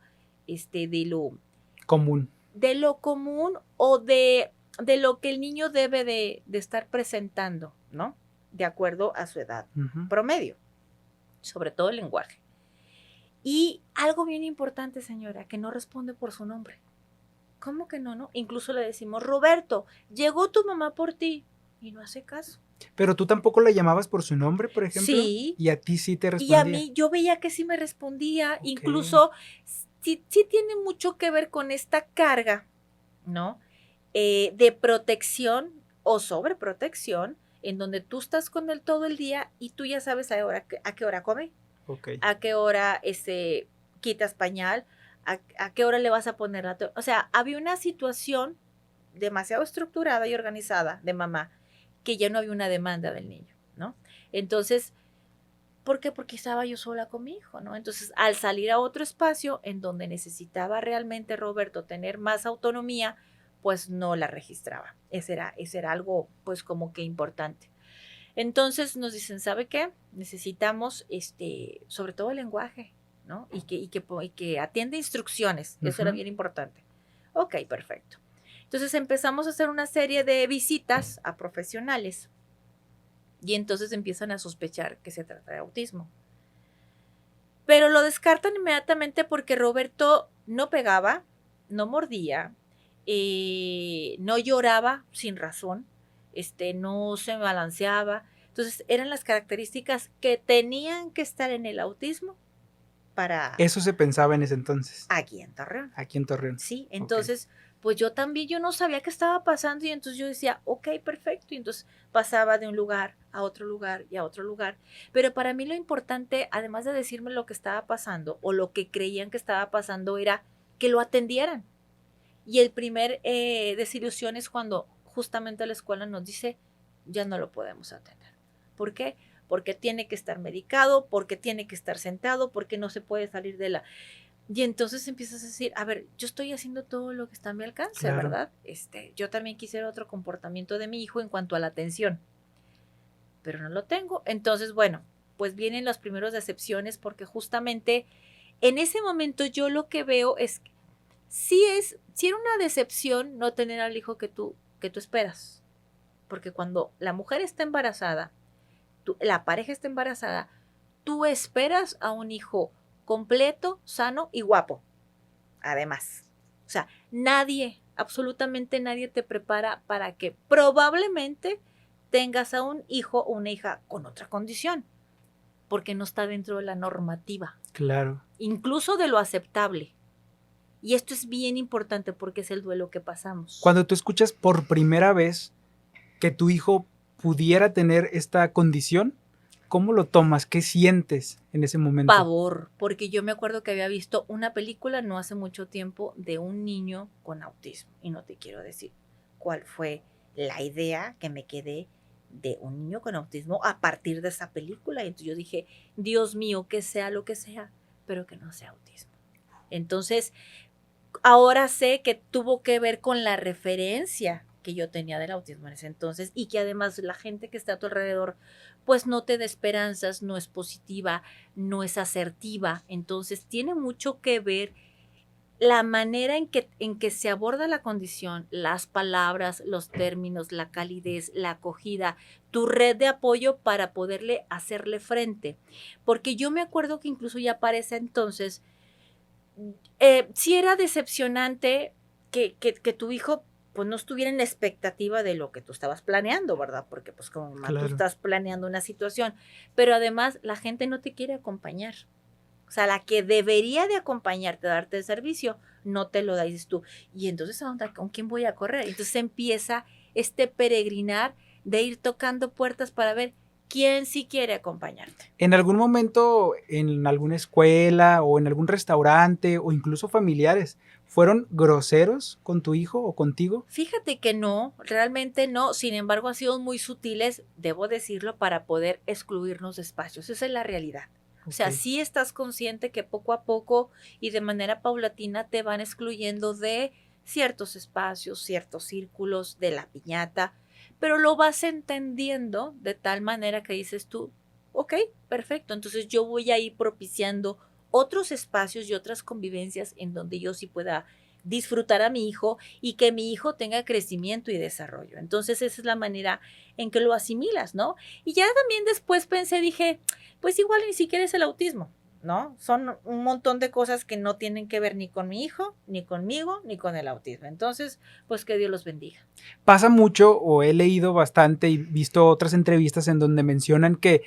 Común. de lo común o de lo que el niño debe de estar presentando, ¿no? De acuerdo a su edad promedio, sobre todo el lenguaje. Y algo bien importante, señora, que no responde por su nombre. ¿Cómo que no? Incluso le decimos, Roberto, llegó tu mamá por ti y no hace caso. Pero tú tampoco la llamabas por su nombre, por ejemplo. Sí. Y a ti sí te Y a respondía. mí yo veía que sí me respondía, Ok. incluso sí tiene mucho que ver con esta carga, ¿no? De protección o sobreprotección, en donde tú estás con él todo el día y tú ya sabes a qué hora come, Ok. a qué hora quitas pañal, a qué hora le vas a poner la... O sea, había una situación demasiado estructurada y organizada de mamá que ya no había una demanda del niño, ¿no? Entonces, ¿por qué? Porque estaba yo sola con mi hijo, ¿no? Entonces, al salir a otro espacio en donde necesitaba realmente Roberto tener más autonomía, pues no la registraba. Ese era algo, pues, como que importante. Entonces nos dicen, ¿sabe qué? Necesitamos, sobre todo el lenguaje, ¿no? Y que atiende instrucciones. Eso era bien importante. Ok, perfecto. Entonces empezamos a hacer una serie de visitas a profesionales y entonces empiezan a sospechar que se trata de autismo. Pero lo descartan inmediatamente porque Roberto no pegaba, no mordía, no lloraba sin razón, no se balanceaba. Entonces eran las características que tenían que estar en el autismo para Eso se pensaba en ese entonces. aquí en Torreón. Aquí en Torreón. Sí, entonces, pues yo también, yo no sabía qué estaba pasando y entonces yo decía, ok, perfecto. Y entonces pasaba de un lugar a otro lugar y a otro lugar. Pero para mí lo importante, además de decirme lo que estaba pasando o lo que creían que estaba pasando, era que lo atendieran. Y el primer desilusión es cuando justamente la escuela nos dice, ya no lo podemos atender. ¿Por qué? Porque tiene que estar medicado, porque tiene que estar sentado, porque no se puede salir de la... Y entonces empiezas a decir, a ver, yo estoy haciendo todo lo que está a mi alcance, Claro. ¿verdad? Yo también quisiera otro comportamiento de mi hijo en cuanto a la atención, pero no lo tengo. Entonces, bueno, pues vienen las primeras decepciones porque justamente en ese momento yo lo que veo es que sí era una decepción no tener al hijo que tú esperas. Porque cuando la mujer está embarazada, la pareja está embarazada, tú esperas a un hijo completo, sano y guapo. Además, o sea, nadie, absolutamente nadie te prepara para que probablemente tengas a un hijo o una hija con otra condición, porque no está dentro de la normativa, Claro. incluso de lo aceptable. Y esto es bien importante porque es el duelo que pasamos. Cuando tú escuchas por primera vez que tu hijo pudiera tener esta condición, ¿cómo lo tomas? ¿Qué sientes en ese momento? Pavor, porque yo me acuerdo que había visto una película no hace mucho tiempo de un niño con autismo y no te quiero decir cuál fue la idea que me quedé de un niño con autismo a partir de esa película. Y entonces yo dije, Dios mío, que sea lo que sea, pero que no sea autismo. Entonces, ahora sé que tuvo que ver con la referencia que yo tenía del autismo en ese entonces y que además la gente que está a tu alrededor pues no te da esperanzas, no es positiva, no es asertiva. Entonces tiene mucho que ver la manera en que se aborda la condición, las palabras, los términos, la calidez, la acogida, tu red de apoyo para poderle hacerle frente. Porque yo me acuerdo que incluso ya para ese entonces sí era decepcionante que tu hijo pues no estuviera en la expectativa de lo que tú estabas planeando, ¿verdad? Porque pues como mamá tú Claro. estás planeando una situación, pero además la gente no te quiere acompañar. O sea, la que debería de acompañarte, darte el servicio, no te lo dices tú. Y entonces, ¿con quién voy a correr? Entonces empieza este peregrinar de ir tocando puertas para ver quién sí quiere acompañarte. ¿En algún momento en alguna escuela o en algún restaurante o incluso familiares fueron groseros con tu hijo o contigo? Fíjate que no, realmente no. Sin embargo, han sido muy sutiles, debo decirlo, para poder excluirnos de espacios. Esa es la realidad. O sea, Ok. sí estás consciente que poco a poco y de manera paulatina te van excluyendo de ciertos espacios, ciertos círculos, de la piñata, pero lo vas entendiendo de tal manera que dices tú, ok, perfecto, entonces yo voy a ir propiciando otros espacios y otras convivencias en donde yo sí pueda disfrutar a mi hijo y que mi hijo tenga crecimiento y desarrollo. Entonces esa es la manera en que lo asimilas, ¿no? Y ya también después pensé, dije, pues igual ni siquiera es el autismo, ¿no? Son un montón de cosas que no tienen que ver ni con mi hijo, ni conmigo, ni con el autismo. Entonces, pues que Dios los bendiga. Pasa mucho, o he leído bastante y visto otras entrevistas en donde mencionan que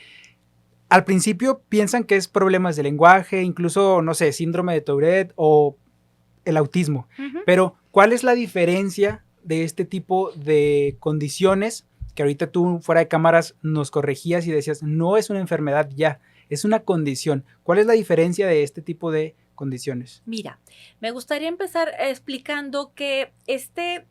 al principio piensan que es problemas de lenguaje, incluso, no sé, síndrome de Tourette o el autismo. Pero, ¿cuál es la diferencia de este tipo de condiciones? Que ahorita tú fuera de cámaras nos corregías y decías, no es una enfermedad ya, es una condición. ¿Cuál es la diferencia de este tipo de condiciones? Mira, me gustaría empezar explicando que este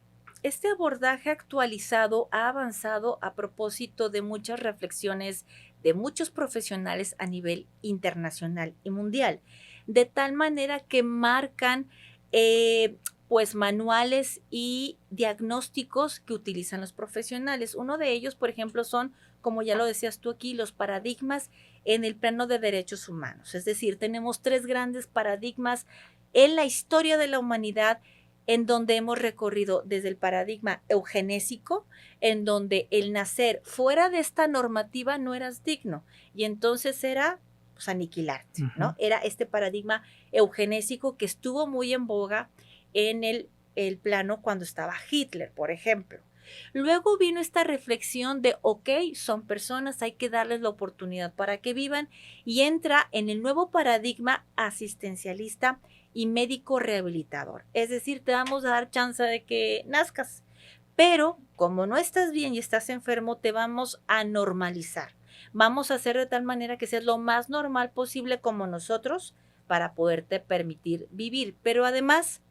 abordaje actualizado ha avanzado a propósito de muchas reflexiones de muchos profesionales a nivel internacional y mundial, de tal manera que marcan pues manuales y diagnósticos que utilizan los profesionales. Uno de ellos, por ejemplo, son, como ya lo decías tú aquí, los paradigmas en el plano de derechos humanos. Es decir, tenemos 3 grandes paradigmas en la historia de la humanidad en donde hemos recorrido desde el paradigma eugenésico, en donde el nacer fuera de esta normativa no eras digno y entonces era pues, aniquilarte, ¿no? Era este paradigma eugenésico que estuvo muy en boga en el plano cuando estaba Hitler, por ejemplo. Luego vino esta reflexión de, ok, son personas, hay que darles la oportunidad para que vivan y entra en el nuevo paradigma asistencialista y médico rehabilitador. Es decir, te vamos a dar chance de que nazcas, pero como no estás bien y estás enfermo, te vamos a normalizar. Vamos a hacer de tal manera que seas lo más normal posible como nosotros para poderte permitir vivir. Pero además,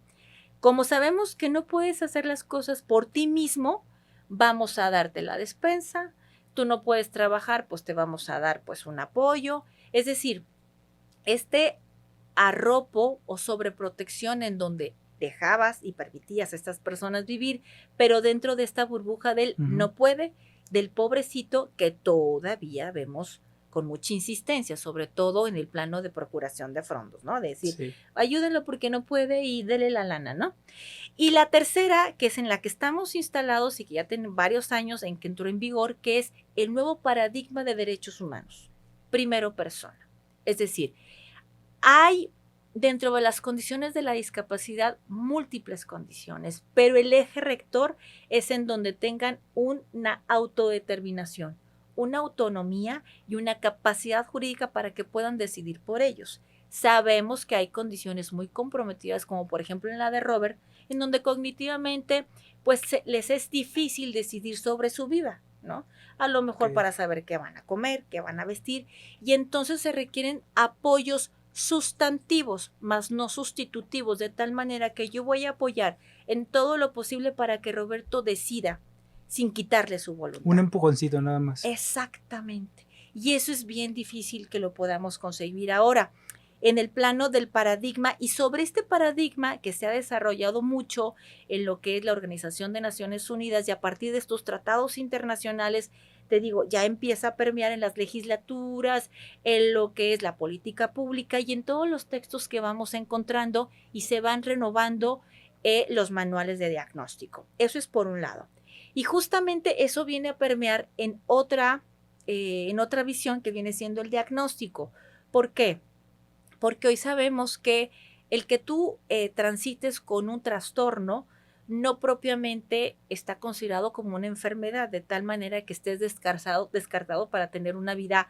como sabemos que no puedes hacer las cosas por ti mismo, vamos a darte la despensa. Tú no puedes trabajar, pues te vamos a dar pues un apoyo. Es decir, este arropo o sobreprotección en donde dejabas y permitías a estas personas vivir, pero dentro de esta burbuja del no puede, del pobrecito que todavía vemos con mucha insistencia, sobre todo en el plano de procuración de fondos, ¿no? De decir, ayúdenlo porque no puede y dele la lana, ¿no? Y la tercera, que es en la que estamos instalados y que ya tienen varios años en que entró en vigor, que es el nuevo paradigma de derechos humanos, primero persona. Es decir, hay dentro de las condiciones de la discapacidad múltiples condiciones, pero el eje rector es en donde tengan una autodeterminación, una autonomía y una capacidad jurídica para que puedan decidir por ellos. Sabemos que hay condiciones muy comprometidas, como por ejemplo en la de Robert, en donde cognitivamente pues les es difícil decidir sobre su vida, ¿no? A lo mejor para saber qué van a comer, qué van a vestir, y entonces se requieren apoyos sustantivos, más no sustitutivos, de tal manera que yo voy a apoyar en todo lo posible para que Roberto decida sin quitarle su voluntad. Un empujoncito nada más. Exactamente. Y eso es bien difícil que lo podamos conseguir ahora en el plano del paradigma, y sobre este paradigma que se ha desarrollado mucho en lo que es la Organización de Naciones Unidas, y a partir de estos tratados internacionales, te digo, ya empieza a permear en las legislaturas, en lo que es la política pública y en todos los textos que vamos encontrando, y se van renovando los manuales de diagnóstico. Eso es por un lado. Y justamente eso viene a permear en otra visión que viene siendo el diagnóstico. ¿Por qué? Porque hoy sabemos que el que tú transites con un trastorno no propiamente está considerado como una enfermedad, de tal manera que estés descartado para tener una vida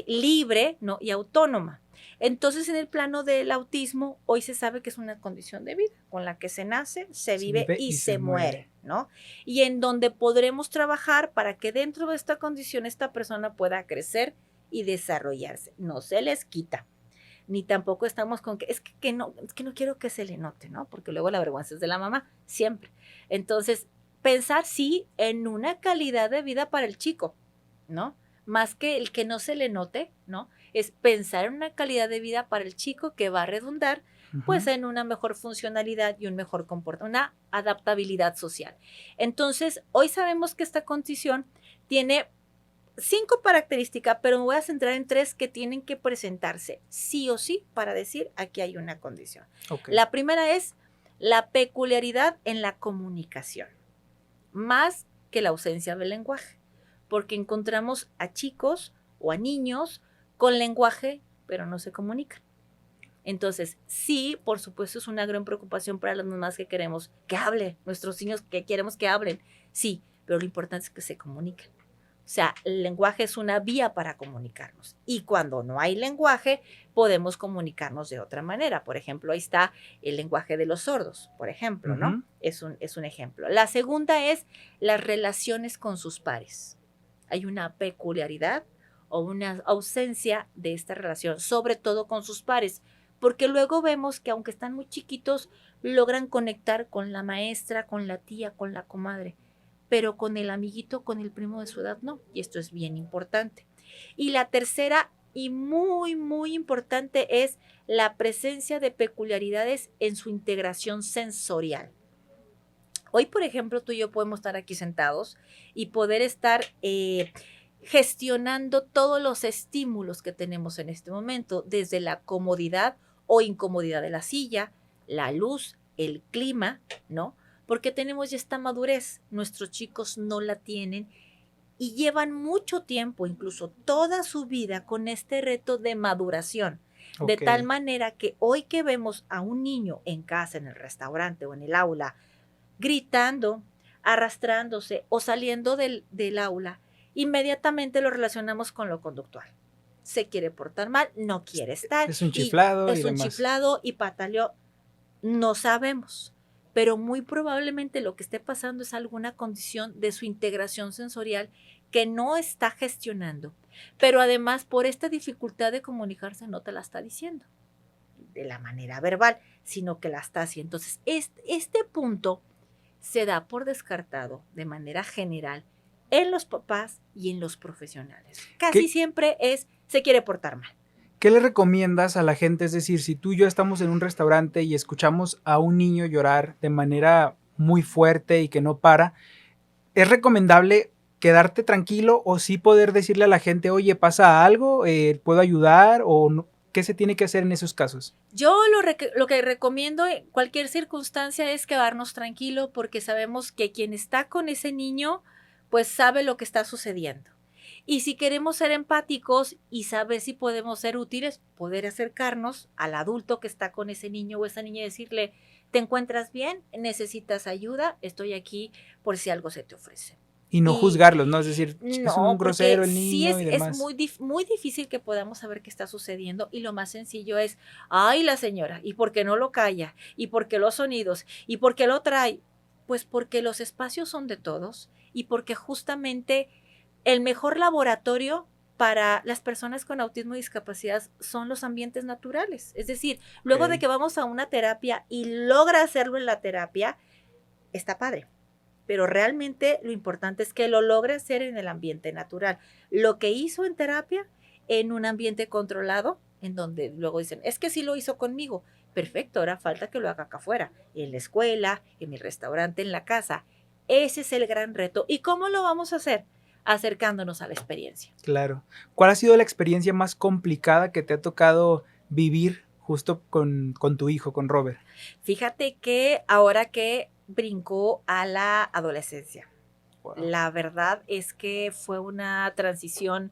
libre, ¿no? Y autónoma. Entonces, en el plano del autismo, hoy se sabe que es una condición de vida con la que se nace, se vive y se muere, ¿no? Y en donde podremos trabajar para que dentro de esta condición esta persona pueda crecer y desarrollarse. No se les quita. Ni tampoco estamos con que es que no quiero que se le note, ¿no? Porque luego la vergüenza es de la mamá, siempre. Entonces, pensar sí en una calidad de vida para el chico, ¿no? Más que el que no se le note, ¿no? Es pensar en una calidad de vida para el chico que va a redundar, pues, en una mejor funcionalidad y un mejor comportamiento, una adaptabilidad social. Entonces, hoy sabemos que esta condición tiene 5 características, pero me voy a centrar en 3 que tienen que presentarse sí o sí para decir aquí hay una condición. La primera es la peculiaridad en la comunicación, más que la ausencia del lenguaje, porque encontramos a chicos o a niños con lenguaje, pero no se comunican. Entonces, sí, por supuesto, es una gran preocupación para las mamás que queremos que hable, nuestros niños que queremos que hablen, sí, pero lo importante es que se comuniquen. O sea, el lenguaje es una vía para comunicarnos, y cuando no hay lenguaje podemos comunicarnos de otra manera. Por ejemplo, ahí está el lenguaje de los sordos, por ejemplo, ¿no? Es un ejemplo. La segunda es las relaciones con sus pares. Hay una peculiaridad o una ausencia de esta relación, sobre todo con sus pares, porque luego vemos que aunque están muy chiquitos, logran conectar con la maestra, con la tía, con la comadre, pero con el amiguito, con el primo de su edad, no. Y esto es bien importante. Y la tercera y muy, muy importante es la presencia de peculiaridades en su integración sensorial. Hoy, por ejemplo, tú y yo podemos estar aquí sentados y poder estar gestionando todos los estímulos que tenemos en este momento, desde la comodidad o incomodidad de la silla, la luz, el clima, ¿no? Porque tenemos ya esta madurez, nuestros chicos no la tienen y llevan mucho tiempo, incluso toda su vida, con este reto de maduración. De tal manera que hoy que vemos a un niño en casa, en el restaurante o en el aula, gritando, arrastrándose o saliendo del aula, inmediatamente lo relacionamos con lo conductual. Se quiere portar mal, no quiere estar. Es un chiflado. Es un chiflado y pataleó. No sabemos, pero muy probablemente lo que esté pasando es alguna condición de su integración sensorial que no está gestionando, pero además por esta dificultad de comunicarse no te la está diciendo de la manera verbal, sino que la está haciendo. Entonces, este punto se da por descartado de manera general en los papás y en los profesionales. Casi siempre se quiere portar mal. ¿Qué le recomiendas a la gente? Es decir, si tú y yo estamos en un restaurante y escuchamos a un niño llorar de manera muy fuerte y que no para, ¿es recomendable quedarte tranquilo o sí poder decirle a la gente, oye, pasa algo, puedo ayudar o no? ¿Qué se tiene que hacer en esos casos? Yo lo que recomiendo en cualquier circunstancia es quedarnos tranquilo porque sabemos que quien está con ese niño pues sabe lo que está sucediendo. Y si queremos ser empáticos y saber si podemos ser útiles, poder acercarnos al adulto que está con ese niño o esa niña y decirle, ¿te encuentras bien? ¿Necesitas ayuda? Estoy aquí por si algo se te ofrece. Y no Y juzgarlos, ¿no? Es decir, es un no, porque grosero el sí niño y es demás. muy difícil que podamos saber qué está sucediendo y lo más sencillo es, ay, la señora, ¿y por qué no lo calla? ¿Y por qué los sonidos? ¿Y por qué lo trae? Pues porque los espacios son de todos y porque justamente el mejor laboratorio para las personas con autismo y discapacidad son los ambientes naturales. Es decir, luego de Okay. que vamos a una terapia y logra hacerlo en la terapia, está padre, pero realmente lo importante es que lo logre hacer en el ambiente natural. Lo que hizo en terapia, en un ambiente controlado, en donde luego dicen, es que sí lo hizo conmigo. Perfecto, ahora falta que lo haga acá afuera, en la escuela, en el restaurante, en la casa. Ese es el gran reto. ¿Y cómo lo vamos a hacer? Acercándonos a la experiencia. Claro. ¿Cuál ha sido la experiencia más complicada que te ha tocado vivir justo con tu hijo, con Robert? Fíjate que ahora que brincó a la adolescencia, Wow. la verdad es que fue una transición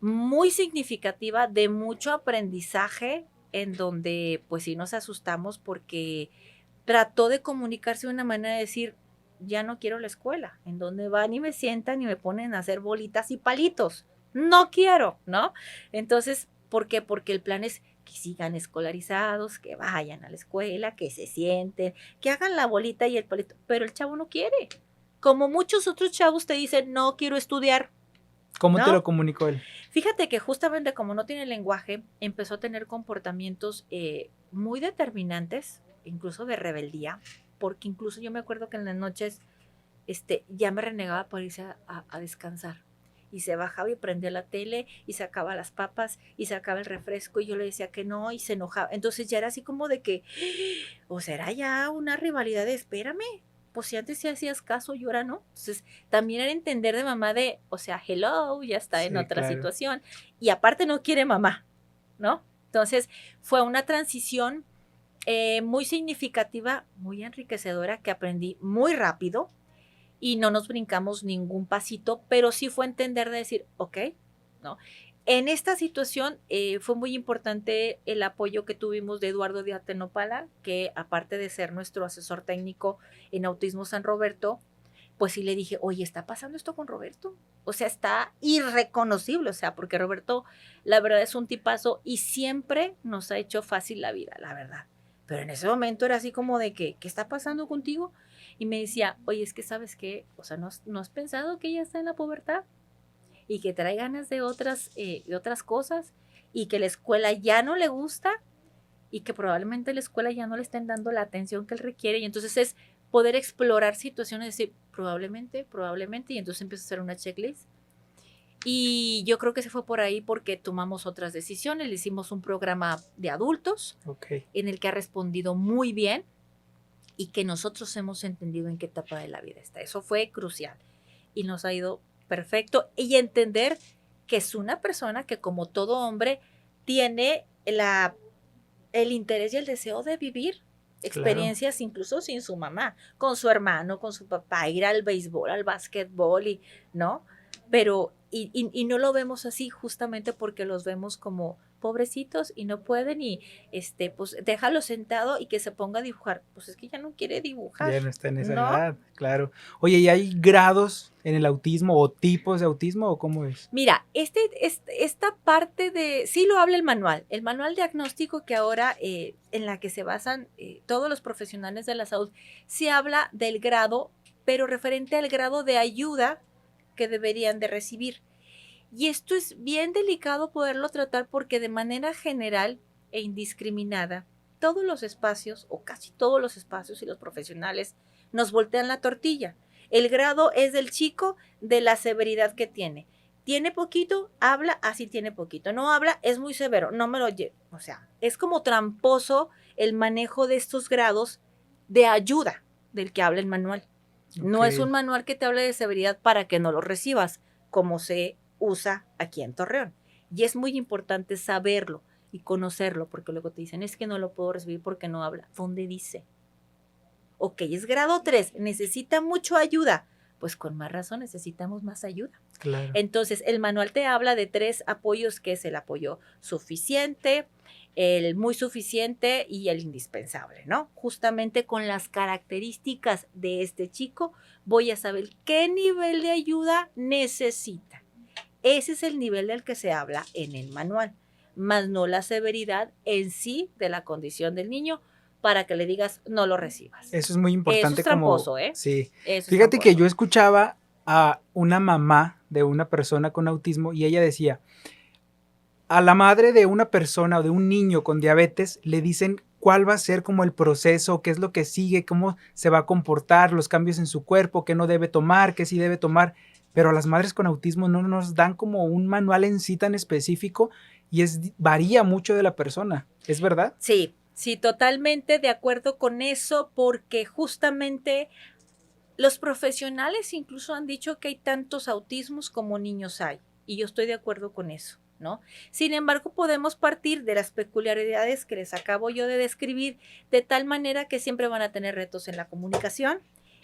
muy significativa de mucho aprendizaje en donde pues sí nos asustamos porque trató de comunicarse de una manera de decir, ya no quiero la escuela, en donde van y me sientan y me ponen a hacer bolitas y palitos. No quiero, ¿no? Entonces, ¿por qué? Porque el plan es que sigan escolarizados, que vayan a la escuela, que se sienten, que hagan la bolita y el palito, pero el chavo no quiere. Como muchos otros chavos te dicen, no quiero estudiar, ¿Cómo te lo ¿no? comunicó él? Fíjate que justamente como no tiene lenguaje, empezó a tener comportamientos muy determinantes, incluso de rebeldía, porque incluso yo me acuerdo que en las noches ya me renegaba por irse a descansar. Y se bajaba y prendía la tele y sacaba las papas y sacaba el refresco y yo le decía que no y se enojaba. Entonces ya era así como de que, o será ya una rivalidad de espérame, pues si antes sí hacías caso y ahora no. Entonces también era entender de mamá de, o sea, hello, ya está en Sí, otra claro. situación y aparte no quiere mamá, ¿no? Entonces fue una transición muy significativa, muy enriquecedora que aprendí muy rápido y no nos brincamos ningún pasito, pero sí fue entender de decir, ok, ¿no? En esta situación fue muy importante el apoyo que tuvimos de Eduardo Díaz Tenopala, que aparte de ser nuestro asesor técnico en Autismo San Roberto, pues sí le dije, oye, ¿está pasando esto con Roberto? O sea, está irreconocible, o sea, porque Roberto, la verdad, es un tipazo y siempre nos ha hecho fácil la vida, la verdad. Pero en ese momento era así como de que, ¿qué está pasando contigo? Y me decía, oye, es que sabes qué, o sea, ¿no has pensado que ella está en la pubertad? Y que trae ganas de otras cosas y que la escuela ya no le gusta y que probablemente la escuela ya no le estén dando la atención que él requiere. Y entonces es poder explorar situaciones, decir, probablemente, y entonces empiezo a hacer una checklist. Y yo creo que se fue por ahí porque tomamos otras decisiones, le hicimos un programa de adultos Ok. en el que ha respondido muy bien y que nosotros hemos entendido en qué etapa de la vida está. Eso fue crucial y nos ha ido perfecto. Y entender que es una persona que como todo hombre tiene el interés y el deseo de vivir Claro. experiencias incluso sin su mamá, con su hermano, con su papá, ir al béisbol, al básquetbol, y, ¿no? Pero, y no lo vemos así justamente porque los vemos como pobrecitos y no pueden y pues déjalo sentado y que se ponga a dibujar. Pues es que ya no quiere dibujar, Ya no está en esa ¿no? edad, claro. Oye, ¿y hay grados en el autismo o tipos de autismo o cómo es? Mira, esta parte sí lo habla el manual diagnóstico que ahora en la que se basan todos los profesionales de la salud, sí habla del grado, pero referente al grado de ayuda que deberían de recibir. Y esto es bien delicado poderlo tratar porque de manera general e indiscriminada, todos los espacios o casi todos los espacios y los profesionales nos voltean la tortilla. El grado es del chico de la severidad que tiene. tiene poquito, habla, así tiene poquito. No habla, es muy severo, no me lo llevo. O sea, es como tramposo el manejo de estos grados de ayuda del que habla el manual. No es un manual que te hable de severidad para que no lo recibas, como se usa aquí en Torreón. Y es muy importante saberlo y conocerlo, porque luego te dicen, es que no lo puedo recibir porque no habla. ¿Dónde dice? Ok, es grado 3, necesita mucho ayuda. Pues con más razón necesitamos más ayuda. Claro. Entonces, el manual te habla de 3 apoyos, que es el apoyo suficiente, el muy suficiente y el indispensable, ¿no? Justamente con las características de este chico, voy a saber qué nivel de ayuda necesita. Ese es el nivel del que se habla en el manual, más no la severidad en sí de la condición del niño para que le digas no lo recibas. Eso es muy importante. Eso es tramposo, ¿eh? Sí. Eso Fíjate es que tramposo. yo escuchaba a una mamá de una persona con autismo y ella decía, a la madre de una persona o de un niño con diabetes le dicen cuál va a ser como el proceso, qué es lo que sigue, cómo se va a comportar, los cambios en su cuerpo, qué no debe tomar, qué sí debe tomar, pero a las madres con autismo no nos dan como un manual en sí tan específico y varía mucho de la persona, ¿es verdad? Sí, sí, totalmente de acuerdo con eso, porque justamente los profesionales incluso han dicho que hay tantos autismos como niños hay, y yo estoy de acuerdo con eso, ¿no? Sin embargo, podemos partir de las peculiaridades que les acabo yo de describir, de tal manera que siempre van a tener retos en la comunicación,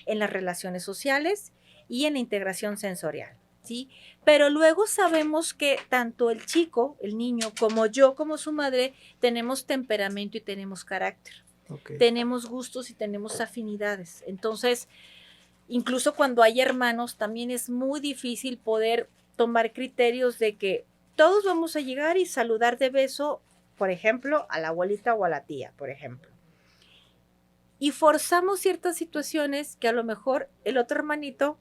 en las relaciones sociales y en la integración sensorial, ¿sí? Pero luego sabemos que tanto el chico, el niño, como yo, como su madre, tenemos temperamento y tenemos carácter. Okay. Tenemos gustos y tenemos afinidades. Entonces, incluso cuando hay hermanos, también es muy difícil poder tomar criterios de que todos vamos a llegar y saludar de beso, por ejemplo, a la abuelita o a la tía, por ejemplo. Y forzamos ciertas situaciones que a lo mejor el otro hermanito,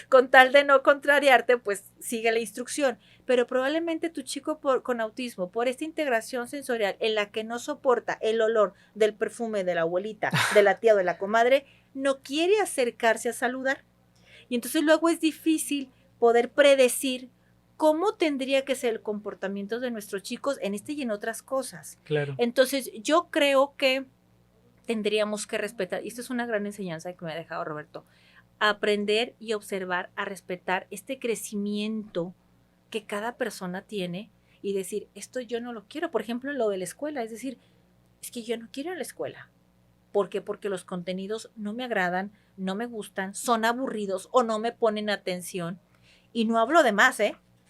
con tal de no contrariarte, pues sigue la instrucción. Pero probablemente tu chico con autismo, por esta integración sensorial en la que no soporta el olor del perfume de la abuelita, de la tía o de la comadre, no quiere acercarse a saludar. Y entonces luego es difícil poder predecir cómo tendría que ser el comportamiento de nuestros chicos en este y en otras cosas. Claro. Entonces yo creo que tendríamos que respetar, y esto es una gran enseñanza que me ha dejado Roberto, aprender y observar a respetar este crecimiento que cada persona tiene y decir, esto yo no lo quiero. Por ejemplo, lo de la escuela, es decir, es que yo no quiero ir a la escuela. ¿Por qué? Porque los contenidos no me agradan, no me gustan, son aburridos o no me ponen atención. Y no hablo de más,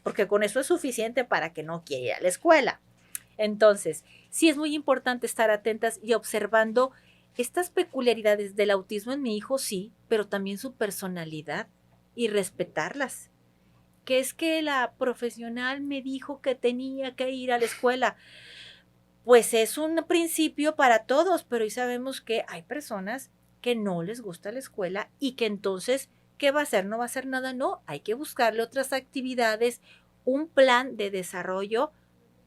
porque con eso es suficiente para que no quiera ir a la escuela. Entonces, sí es muy importante estar atentas y observando estas peculiaridades del autismo en mi hijo, sí, pero también su personalidad y respetarlas. Que es que la profesional me dijo que tenía que ir a la escuela. Pues es un principio para todos, pero hoy sabemos que hay personas que no les gusta la escuela y que entonces, ¿qué va a hacer? ¿No va a hacer nada? No, hay que buscarle otras actividades, un plan de desarrollo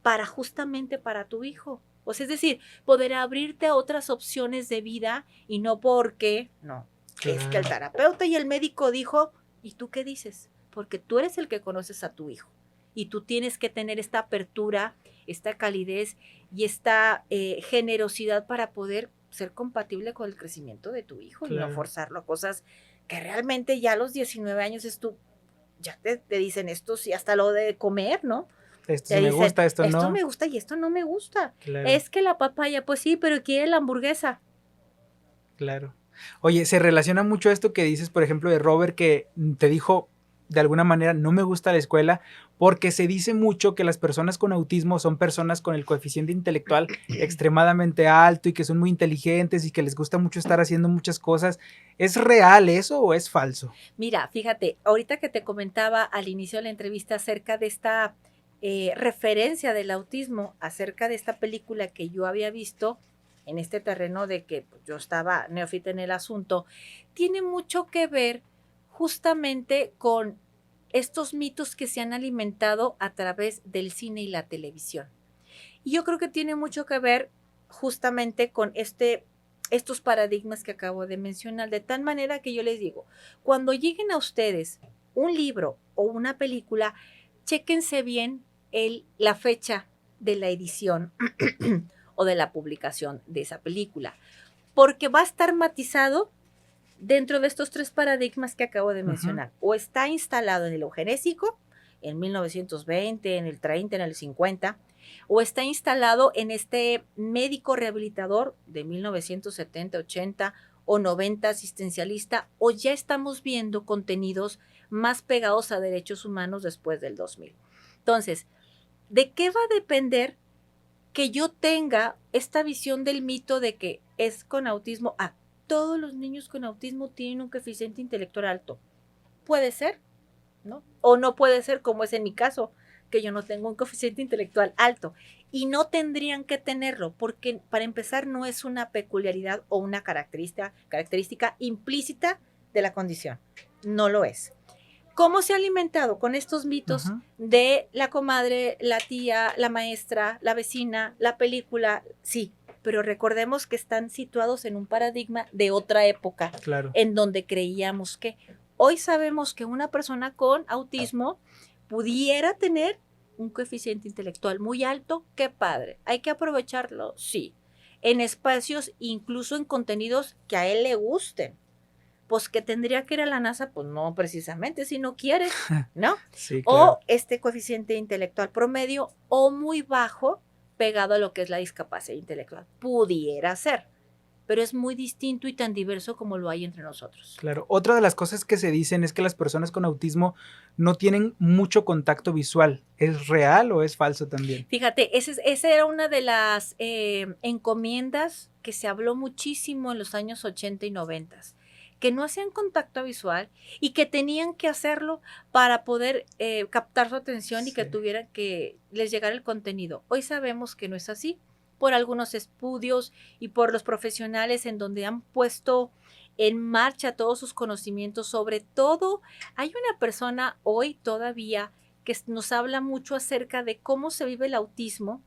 para justamente para tu hijo. O sea, es decir, poder abrirte a otras opciones de vida y no porque, no, claro. Es que el terapeuta y el médico dijo, ¿y tú qué dices? Porque tú eres el que conoces a tu hijo y tú tienes que tener esta apertura, esta calidez y esta generosidad para poder ser compatible con el crecimiento de tu hijo, claro. Y no forzarlo a cosas que realmente ya a los 19 años es tú, ya te dicen esto, sí, hasta lo de comer, ¿no? Esto sí me gusta, esto no. Esto me gusta y esto no me gusta. Claro. Es que la papaya, pues sí, pero quiere la hamburguesa. Claro. Oye, se relaciona mucho esto que dices, por ejemplo, de Robert, que te dijo de alguna manera, no me gusta la escuela, porque se dice mucho que las personas con autismo son personas con el coeficiente intelectual extremadamente alto y que son muy inteligentes y que les gusta mucho estar haciendo muchas cosas. ¿Es real eso o es falso? Mira, fíjate, ahorita que te comentaba al inicio de la entrevista acerca de esta referencia del autismo, acerca de esta película que yo había visto en este terreno de que pues, yo estaba neófita en el asunto, tiene mucho que ver justamente con estos mitos que se han alimentado a través del cine y la televisión. Y yo creo que tiene mucho que ver justamente con estos paradigmas que acabo de mencionar, de tal manera que yo les digo, cuando lleguen a ustedes un libro o una película, chéquense bien la fecha de la edición o de la publicación de esa película, porque va a estar matizado dentro de estos 3 paradigmas que acabo de mencionar. O está instalado en el eugenésico, en 1920, en el 30, en el 50, o está instalado en este médico rehabilitador de 1970, 80 o 90 asistencialista, o ya estamos viendo contenidos más pegados a derechos humanos después del 2000. Entonces, ¿de qué va a depender que yo tenga esta visión del mito de que es con autismo? Todos los niños con autismo tienen un coeficiente intelectual alto. Puede ser, ¿no? O no puede ser, como es en mi caso, que yo no tengo un coeficiente intelectual alto. Y no tendrían que tenerlo, porque para empezar no es una peculiaridad o una característica implícita de la condición. No lo es. ¿Cómo se ha alimentado con estos mitos de la comadre, la tía, la maestra, la vecina, la película? Sí, pero recordemos que están situados en un paradigma de otra época, claro, en donde creíamos que hoy sabemos que una persona con autismo pudiera tener un coeficiente intelectual muy alto. ¡Qué padre! ¿Hay que aprovecharlo? Sí. En espacios, incluso en contenidos que a él le gusten. Pues que tendría que ir a la NASA, pues no precisamente, si no quiere, ¿no? Sí, claro. O este coeficiente intelectual promedio o muy bajo pegado a lo que es la discapacidad intelectual. Pudiera ser, pero es muy distinto y tan diverso como lo hay entre nosotros. Claro. Otra de las cosas que se dicen es que las personas con autismo no tienen mucho contacto visual. ¿Es real o es falso también? Fíjate, esa era una de las encomiendas que se habló muchísimo en los años 80 y 90, que no hacían contacto visual y que tenían que hacerlo para poder captar su atención y que tuvieran que les llegara el contenido. Hoy sabemos que no es así, por algunos estudios y por los profesionales en donde han puesto en marcha todos sus conocimientos. Sobre todo, hay una persona hoy todavía que nos habla mucho acerca de cómo se vive el autismo,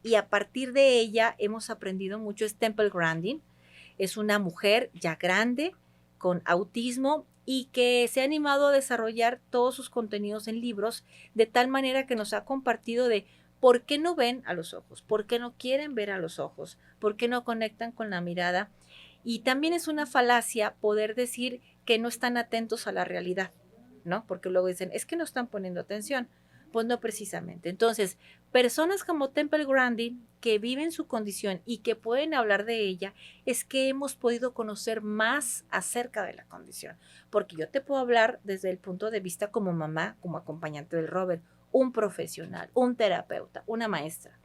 y a partir de ella hemos aprendido mucho. Es Temple Grandin. Es una mujer ya grande con autismo y que se ha animado a desarrollar todos sus contenidos en libros, de tal manera que nos ha compartido de por qué no ven a los ojos, por qué no quieren ver a los ojos, por qué no conectan con la mirada. Y también es una falacia poder decir que no están atentos a la realidad, ¿no? Porque luego dicen, es que no están poniendo atención. Pues no precisamente. Entonces, personas como Temple Grandin, que viven su condición y que pueden hablar de ella, es que hemos podido conocer más acerca de la condición. Porque yo te puedo hablar desde el punto de vista como mamá, como acompañante del Robert, un profesional, un terapeuta, una maestra.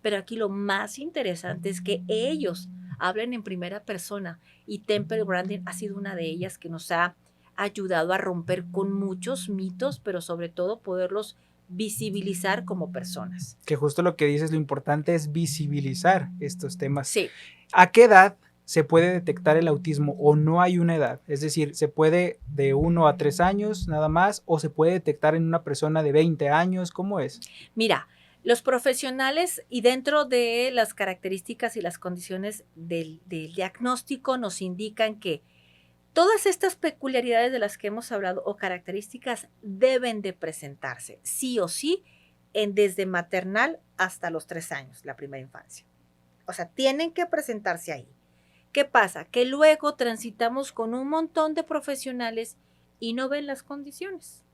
Pero aquí lo más interesante es que ellos hablen en primera persona, y Temple Grandin ha sido una de ellas que nos ha ayudado a romper con muchos mitos, pero sobre todo poderlos visibilizar como personas. Que justo lo que dices, lo importante es visibilizar estos temas. Sí. ¿A qué edad se puede detectar el autismo o no hay una edad? Es decir, ¿se puede de 1 a 3 años nada más o se puede detectar en una persona de 20 años? ¿Cómo es? Mira, los profesionales y dentro de las características y las condiciones del diagnóstico nos indican que todas estas peculiaridades de las que hemos hablado o características deben de presentarse sí o sí desde maternal hasta los 3 años, la primera infancia. O sea, tienen que presentarse ahí. ¿Qué pasa? Que luego transitamos con un montón de profesionales y no ven las condiciones.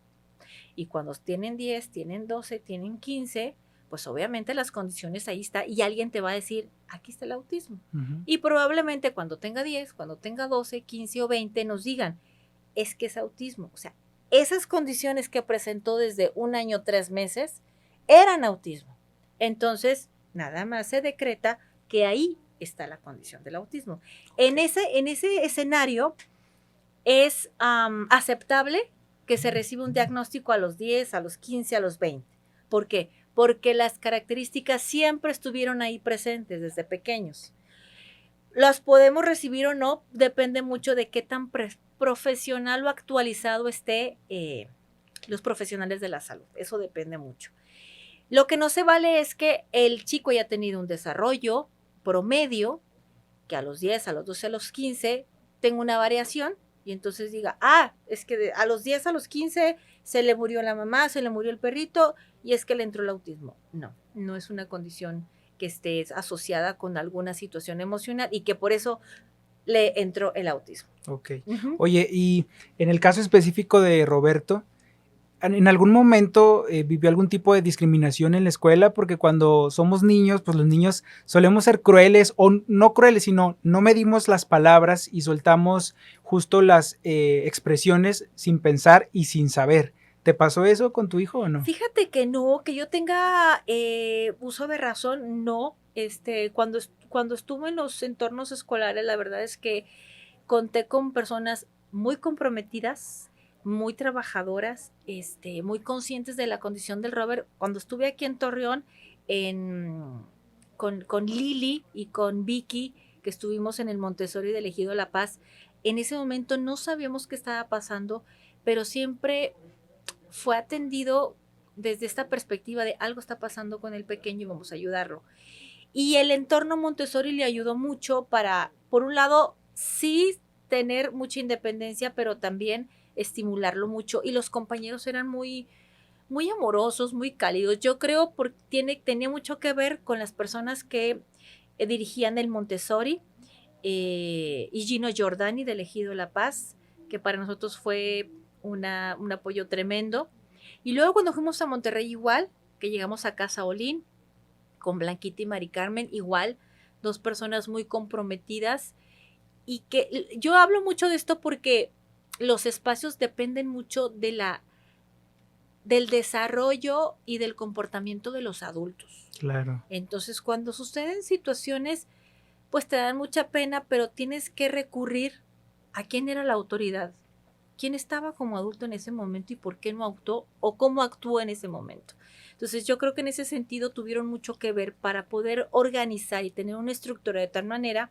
Y cuando tienen 10, tienen 12, tienen 15, pues obviamente las condiciones ahí está y alguien te va a decir, aquí está el autismo. Y probablemente cuando tenga 10, cuando tenga 12, 15 o 20 nos digan, es que es autismo. O sea, esas condiciones que presentó desde 1 año, 3 meses, eran autismo. Entonces, nada más se decreta que ahí está la condición del autismo. En ese escenario es aceptable que se reciba un diagnóstico a los 10, a los 15, a los 20. ¿Por qué? Porque las características siempre estuvieron ahí presentes desde pequeños. Las podemos recibir o no, depende mucho de qué tan profesional o actualizado esté los profesionales de la salud. Eso depende mucho. Lo que no se vale es que el chico haya tenido un desarrollo promedio, que a los 10, a los 12, a los 15 tenga una variación, y entonces diga, es que a los 10, a los 15 se le murió la mamá, se le murió el perrito y es que le entró el autismo. No, no es una condición que esté asociada con alguna situación emocional y que por eso le entró el autismo. Ok. Ujú. Oye, y en el caso específico de Roberto, ¿en algún momento vivió algún tipo de discriminación en la escuela? Porque cuando somos niños, pues los niños solemos ser crueles, o no crueles, sino no medimos las palabras y soltamos justo las expresiones sin pensar y sin saber. ¿Te pasó eso con tu hijo o no? Fíjate que no, que yo tenga uso de razón, no. Cuando estuve en los entornos escolares, la verdad es que conté con personas muy comprometidas, muy trabajadoras, muy conscientes de la condición del Robert. Cuando estuve aquí en Torreón, en, con Lili y con Vicky, que estuvimos en el Montessori del Ejido La Paz, en ese momento no sabíamos qué estaba pasando, pero siempre fue atendido desde esta perspectiva de algo está pasando con el pequeño y vamos a ayudarlo. Y el entorno Montessori le ayudó mucho para, por un lado, sí tener mucha independencia, pero también estimularlo mucho. Y los compañeros eran muy amorosos, muy cálidos. Yo creo porque tenía mucho que ver con las personas que dirigían el Montessori y Gino Giordani del Ejido La Paz, que para nosotros fue un apoyo tremendo. Y luego cuando fuimos a Monterrey igual, que llegamos a Casa Olín, con Blanquita y Mari Carmen, igual, dos personas muy comprometidas y que yo hablo mucho de esto porque los espacios dependen mucho del desarrollo y del comportamiento de los adultos. Claro. Entonces, cuando suceden situaciones, pues te dan mucha pena, pero tienes que recurrir a quién era la autoridad, quién estaba como adulto en ese momento y por qué no actuó o cómo actuó en ese momento. Entonces yo creo que en ese sentido tuvieron mucho que ver para poder organizar y tener una estructura de tal manera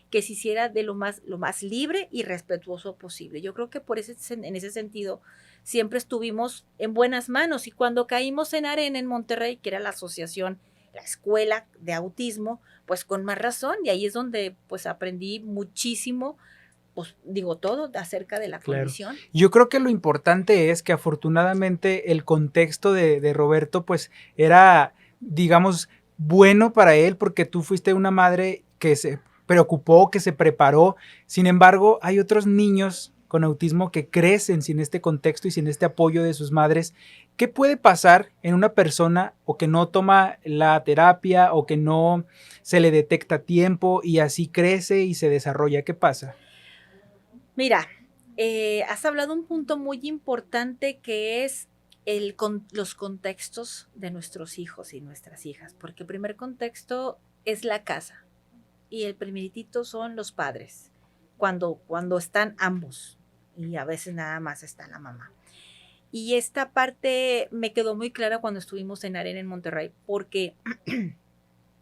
que se hiciera de lo más libre y respetuoso posible. Yo creo que en ese sentido siempre estuvimos en buenas manos y cuando caímos en arena en Monterrey, que era la asociación, la escuela de autismo, pues con más razón y ahí es donde pues aprendí muchísimo pues digo todo acerca de la Claro. condición. Yo creo que lo importante es que afortunadamente el contexto de Roberto pues era, digamos, bueno para él porque tú fuiste una madre que se preocupó, que se preparó. Sin embargo, hay otros niños con autismo que crecen sin este contexto y sin este apoyo de sus madres. ¿Qué puede pasar en una persona o que no toma la terapia o que no se le detecta a tiempo y así crece y se desarrolla? ¿Qué pasa? Mira, has hablado un punto muy importante que es los contextos de nuestros hijos y nuestras hijas, porque el primer contexto es la casa y el primeritito son los padres, cuando están ambos y a veces nada más está la mamá. Y esta parte me quedó muy clara cuando estuvimos en Arena en Monterrey, porque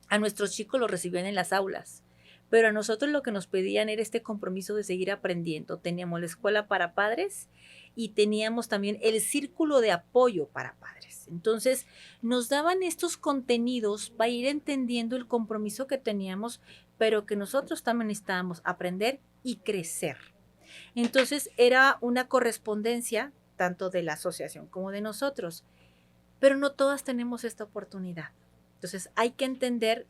a nuestros chicos los recibían en las aulas, pero a nosotros lo que nos pedían era este compromiso de seguir aprendiendo. Teníamos la escuela para padres y teníamos también el círculo de apoyo para padres. Entonces nos daban estos contenidos para ir entendiendo el compromiso que teníamos, pero que nosotros también necesitábamos aprender y crecer. Entonces era una correspondencia tanto de la asociación como de nosotros, pero no todas tenemos esta oportunidad. Entonces hay que entender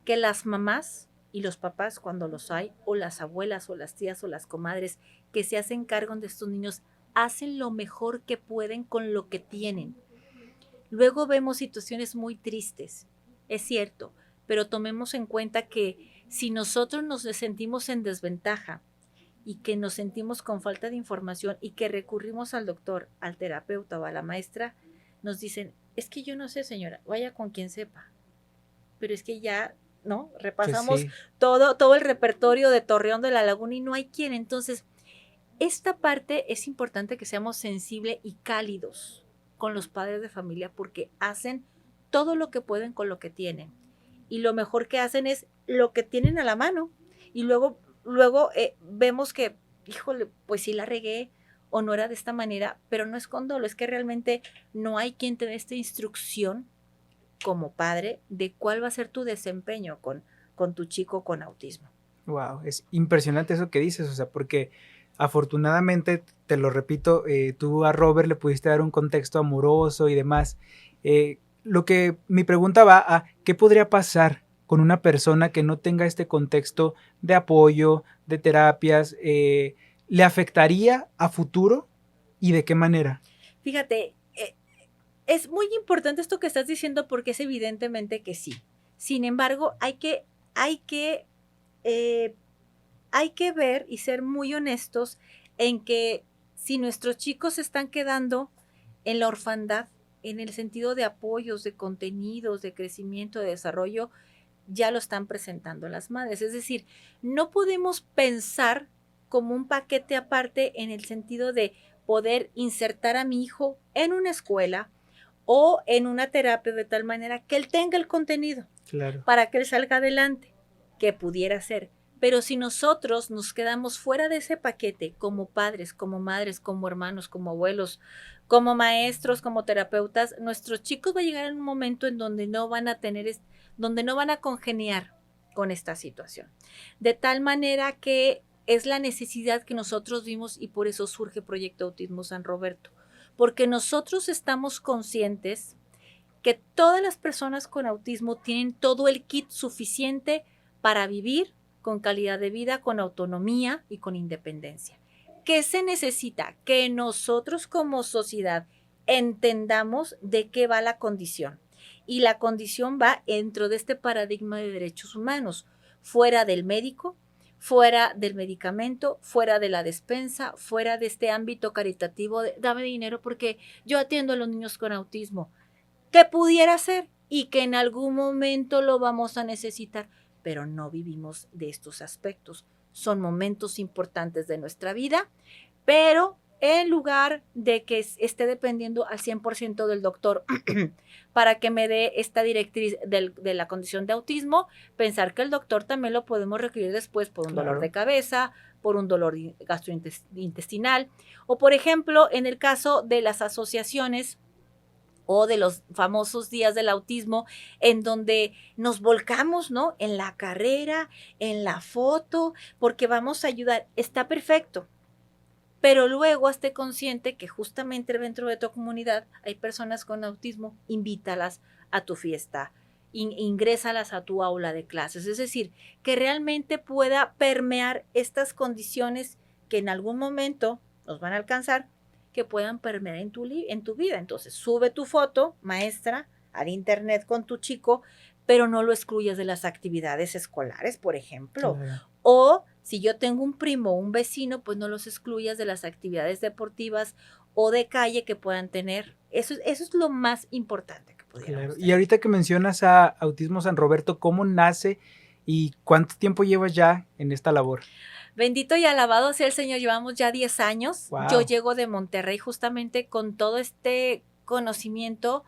que las mamás y los papás cuando los hay, o las abuelas o las tías o las comadres que se hacen cargo de estos niños, hacen lo mejor que pueden con lo que tienen. Luego vemos situaciones muy tristes, es cierto, pero tomemos en cuenta que si nosotros nos sentimos en desventaja y que nos sentimos con falta de información y que recurrimos al doctor, al terapeuta o a la maestra, nos dicen, es que yo no sé, señora, vaya con quien sepa. Pero es que ya, ¿no? Repasamos Sí. todo el repertorio de Torreón de la Laguna y no hay quien. Entonces, esta parte es importante que seamos sensibles y cálidos con los padres de familia porque hacen todo lo que pueden con lo que tienen. Y lo mejor que hacen es lo que tienen a la mano. Y luego vemos que, híjole, pues sí la regué o no era de esta manera, pero no es con dolo, es que realmente no hay quien te dé esta instrucción como padre de cuál va a ser tu desempeño con tu chico con autismo. Wow, es impresionante eso que dices, o sea, porque afortunadamente, te lo repito, tú a Robert le pudiste dar un contexto amoroso y demás. Mi pregunta va a, ¿qué podría pasar con una persona que no tenga este contexto de apoyo, de terapias? ¿Le afectaría a futuro y de qué manera? Fíjate, es muy importante esto que estás diciendo porque es evidentemente que sí. Sin embargo, hay que, eh, hay que ver y ser muy honestos en que si nuestros chicos se están quedando en la orfandad, en el sentido de apoyos, de contenidos, de crecimiento, de desarrollo, ya lo están presentando las madres. Es decir, no podemos pensar como un paquete aparte en el sentido de poder insertar a mi hijo en una escuela o en una terapia de tal manera que él tenga el contenido, Claro. para que él salga adelante, que pudiera ser. Pero si nosotros nos quedamos fuera de ese paquete como padres, como madres, como hermanos, como abuelos, como maestros, como terapeutas, nuestros chicos va a llegar en un momento en donde no van a tener, donde no van a congeniar con esta situación. De tal manera que es la necesidad que nosotros vimos y por eso surge Proyecto Autismo San Roberto, porque nosotros estamos conscientes que todas las personas con autismo tienen todo el kit suficiente para vivir con calidad de vida, con autonomía y con independencia. ¿Qué se necesita? Que nosotros como sociedad entendamos de qué va la condición. Y la condición va dentro de este paradigma de derechos humanos, fuera del médico, fuera del medicamento, fuera de la despensa, fuera de este ámbito caritativo de dame dinero porque yo atiendo a los niños con autismo, que pudiera ser y que en algún momento lo vamos a necesitar, pero no vivimos de estos aspectos. Son momentos importantes de nuestra vida, pero en lugar de que esté dependiendo al 100% del doctor para que me dé esta directriz de la condición de autismo, pensar que el doctor también lo podemos requerir después por un dolor de cabeza, por un dolor gastrointestinal, o por ejemplo, en el caso de las asociaciones o de los famosos días del autismo, en donde nos volcamos, ¿no? En la carrera, en la foto, porque vamos a ayudar. Está perfecto, pero luego esté consciente que justamente dentro de tu comunidad hay personas con autismo, invítalas a tu fiesta, ingrésalas a tu aula de clases. Es decir, que realmente pueda permear estas condiciones que en algún momento nos van a alcanzar, que puedan permear en tu vida. Entonces, sube tu foto, maestra, al internet con tu chico, pero no lo excluyas de las actividades escolares, por ejemplo. Claro. O si yo tengo un primo o un vecino, pues no los excluyas de las actividades deportivas o de calle que puedan tener. Eso es lo más importante que pudiéramos tener. Y ahorita que mencionas a Autismo San Roberto, ¿cómo nace y cuánto tiempo llevas ya en esta labor? Bendito y alabado sea el Señor, llevamos ya 10 años. Wow. Yo llego de Monterrey justamente con todo este conocimiento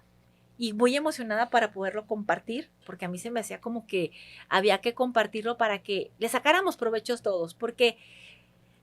y muy emocionada para poderlo compartir, porque a mí se me hacía como que había que compartirlo para que le sacáramos provechos todos, porque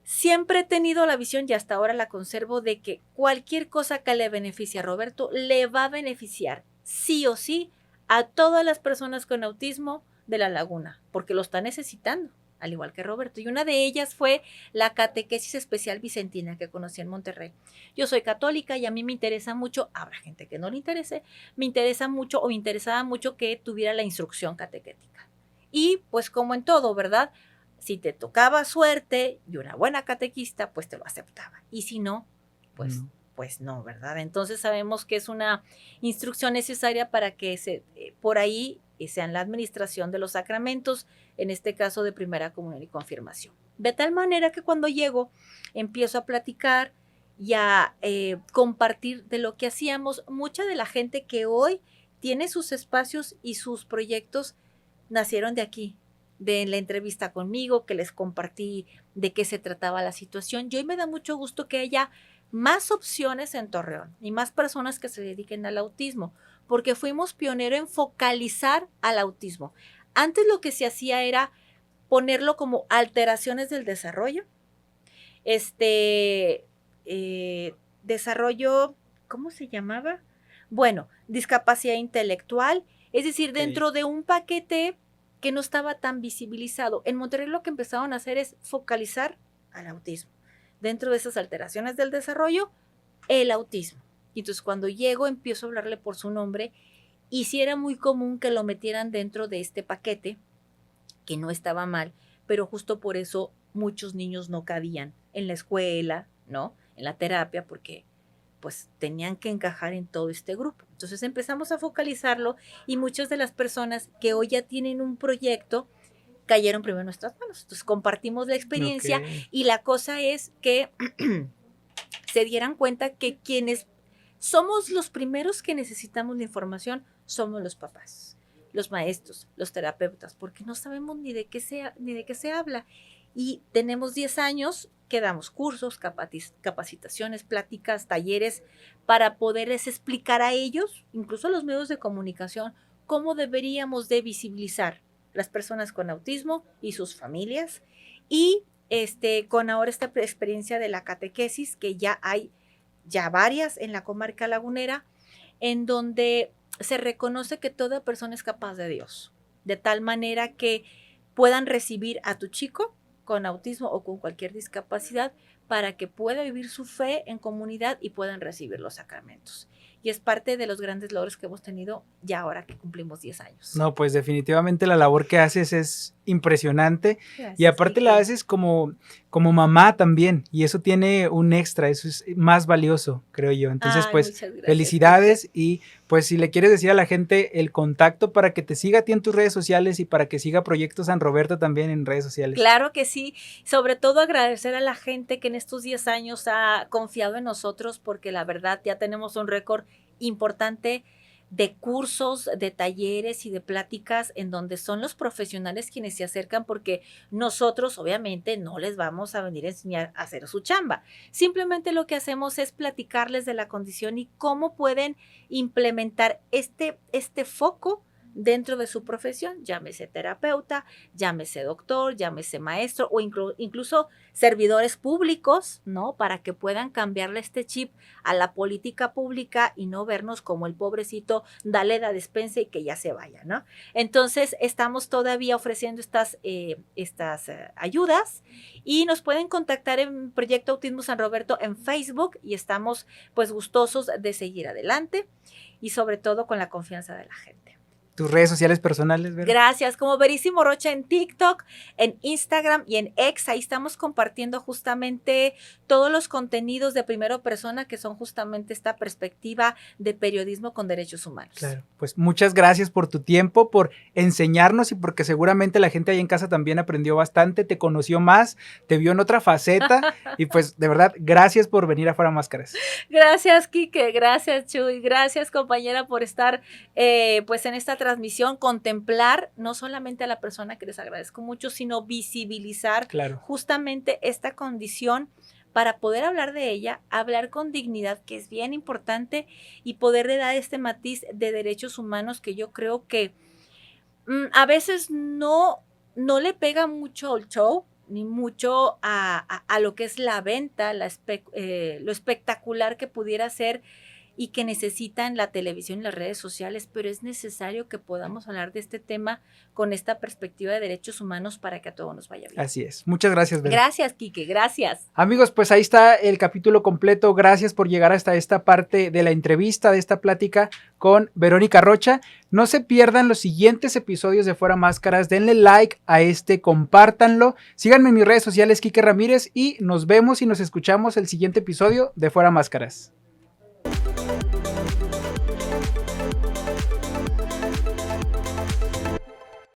siempre he tenido la visión y hasta ahora la conservo de que cualquier cosa que le beneficie a Roberto le va a beneficiar sí o sí a todas las personas con autismo de la laguna, porque lo está necesitando, al igual que Roberto. Y una de ellas fue la catequesis especial vicentina que conocí en Monterrey. Yo soy católica y a mí me interesa mucho, habrá gente que no le interese, me interesa mucho o me interesaba mucho que tuviera la instrucción catequética. Y pues como en todo, ¿verdad? Si te tocaba suerte y una buena catequista, pues te lo aceptaba. Y si no, pues no, ¿verdad? Entonces sabemos que es una instrucción necesaria para que por ahí sea en la administración de los sacramentos, en este caso de primera comunión y confirmación. De tal manera que cuando llego, empiezo a platicar y a compartir de lo que hacíamos. Mucha de la gente que hoy tiene sus espacios y sus proyectos nacieron de aquí, de la entrevista conmigo, que les compartí de qué se trataba la situación. Y hoy me da mucho gusto que haya más opciones en Torreón y más personas que se dediquen al autismo, porque fuimos pioneros en focalizar al autismo. Antes lo que se hacía era ponerlo como alteraciones del desarrollo, desarrollo, ¿cómo se llamaba? Bueno, discapacidad intelectual, es decir, dentro de un paquete que no estaba tan visibilizado. En Monterrey lo que empezaron a hacer es focalizar al autismo. dentro de esas alteraciones del desarrollo, el autismo. Y entonces cuando llego empiezo a hablarle por su nombre y sí era muy común que lo metieran dentro de este paquete, que no estaba mal, pero justo por eso muchos niños no cabían en la escuela, ¿no? En la terapia, porque pues tenían que encajar en todo este grupo. Entonces empezamos a focalizarlo y muchas de las personas que hoy ya tienen un proyecto cayeron primero en nuestras manos. Entonces compartimos la experiencia y la cosa es que se dieran cuenta que quienes somos los primeros que necesitamos la información somos los papás, los maestros, los terapeutas, porque no sabemos ni de qué se habla. Y tenemos 10 años que damos cursos, capacitaciones, pláticas, talleres, para poderles explicar a ellos, incluso a los medios de comunicación, cómo deberíamos de visibilizar las personas con autismo y sus familias. Y con ahora esta experiencia de la catequesis, que ya hay varias en la comarca lagunera, en donde se reconoce que toda persona es capaz de Dios, de tal manera que puedan recibir a tu chico con autismo o con cualquier discapacidad para que pueda vivir su fe en comunidad y puedan recibir los sacramentos. Y es parte de los grandes logros que hemos tenido ya ahora que cumplimos 10 años. No, pues definitivamente la labor que haces es impresionante. Gracias, y aparte la haces como mamá también, y eso tiene un extra, eso es más valioso, creo yo. Entonces, pues, felicidades. Y pues si le quieres decir a la gente el contacto para que te siga a ti en tus redes sociales y para que siga Proyecto San Roberto también en redes sociales. Claro que sí, sobre todo agradecer a la gente que en estos 10 años ha confiado en nosotros, porque la verdad ya tenemos un récord importante de cursos, de talleres y de pláticas en donde son los profesionales quienes se acercan, porque nosotros obviamente no les vamos a venir a enseñar a hacer su chamba. Simplemente lo que hacemos es platicarles de la condición y cómo pueden implementar este foco dentro de su profesión, llámese terapeuta, llámese doctor, llámese maestro o incluso servidores públicos, ¿no? Para que puedan cambiarle este chip a la política pública y no vernos como el pobrecito, dale la despensa y que ya se vaya, ¿no? Entonces, estamos todavía ofreciendo estas ayudas y nos pueden contactar en Proyecto Autismo San Roberto en Facebook y estamos pues gustosos de seguir adelante y sobre todo con la confianza de la gente. Tus redes sociales personales, ¿verdad? Gracias, como Verísimo Rocha en TikTok, en Instagram y en X, ahí estamos compartiendo justamente todos los contenidos de primera persona que son justamente esta perspectiva de periodismo con derechos humanos. Claro, pues muchas gracias por tu tiempo, por enseñarnos y porque seguramente la gente ahí en casa también aprendió bastante, te conoció más, te vio en otra faceta y pues de verdad, gracias por venir a Fuera Máscaras. Gracias, Quique, gracias, Chuy, gracias, compañera, por estar pues en esta transmisión, contemplar no solamente a la persona que les agradezco mucho, sino visibilizar justamente esta condición para poder hablar de ella, hablar con dignidad, que es bien importante, y poderle dar este matiz de derechos humanos que yo creo que a veces no le pega mucho al show, ni mucho a lo que es la venta, lo espectacular que pudiera ser y que necesitan la televisión y las redes sociales, pero es necesario que podamos hablar de este tema con esta perspectiva de derechos humanos para que a todos nos vaya bien. Así es. Muchas gracias, Vera. Gracias, Quique, gracias. Amigos, pues ahí está el capítulo completo. Gracias por llegar hasta esta parte de la entrevista, de esta plática con Verónica Rocha. No se pierdan los siguientes episodios de Fuera Máscaras. Denle like a compártanlo. Síganme en mis redes sociales, Quique Ramírez, y nos vemos y nos escuchamos el siguiente episodio de Fuera Máscaras.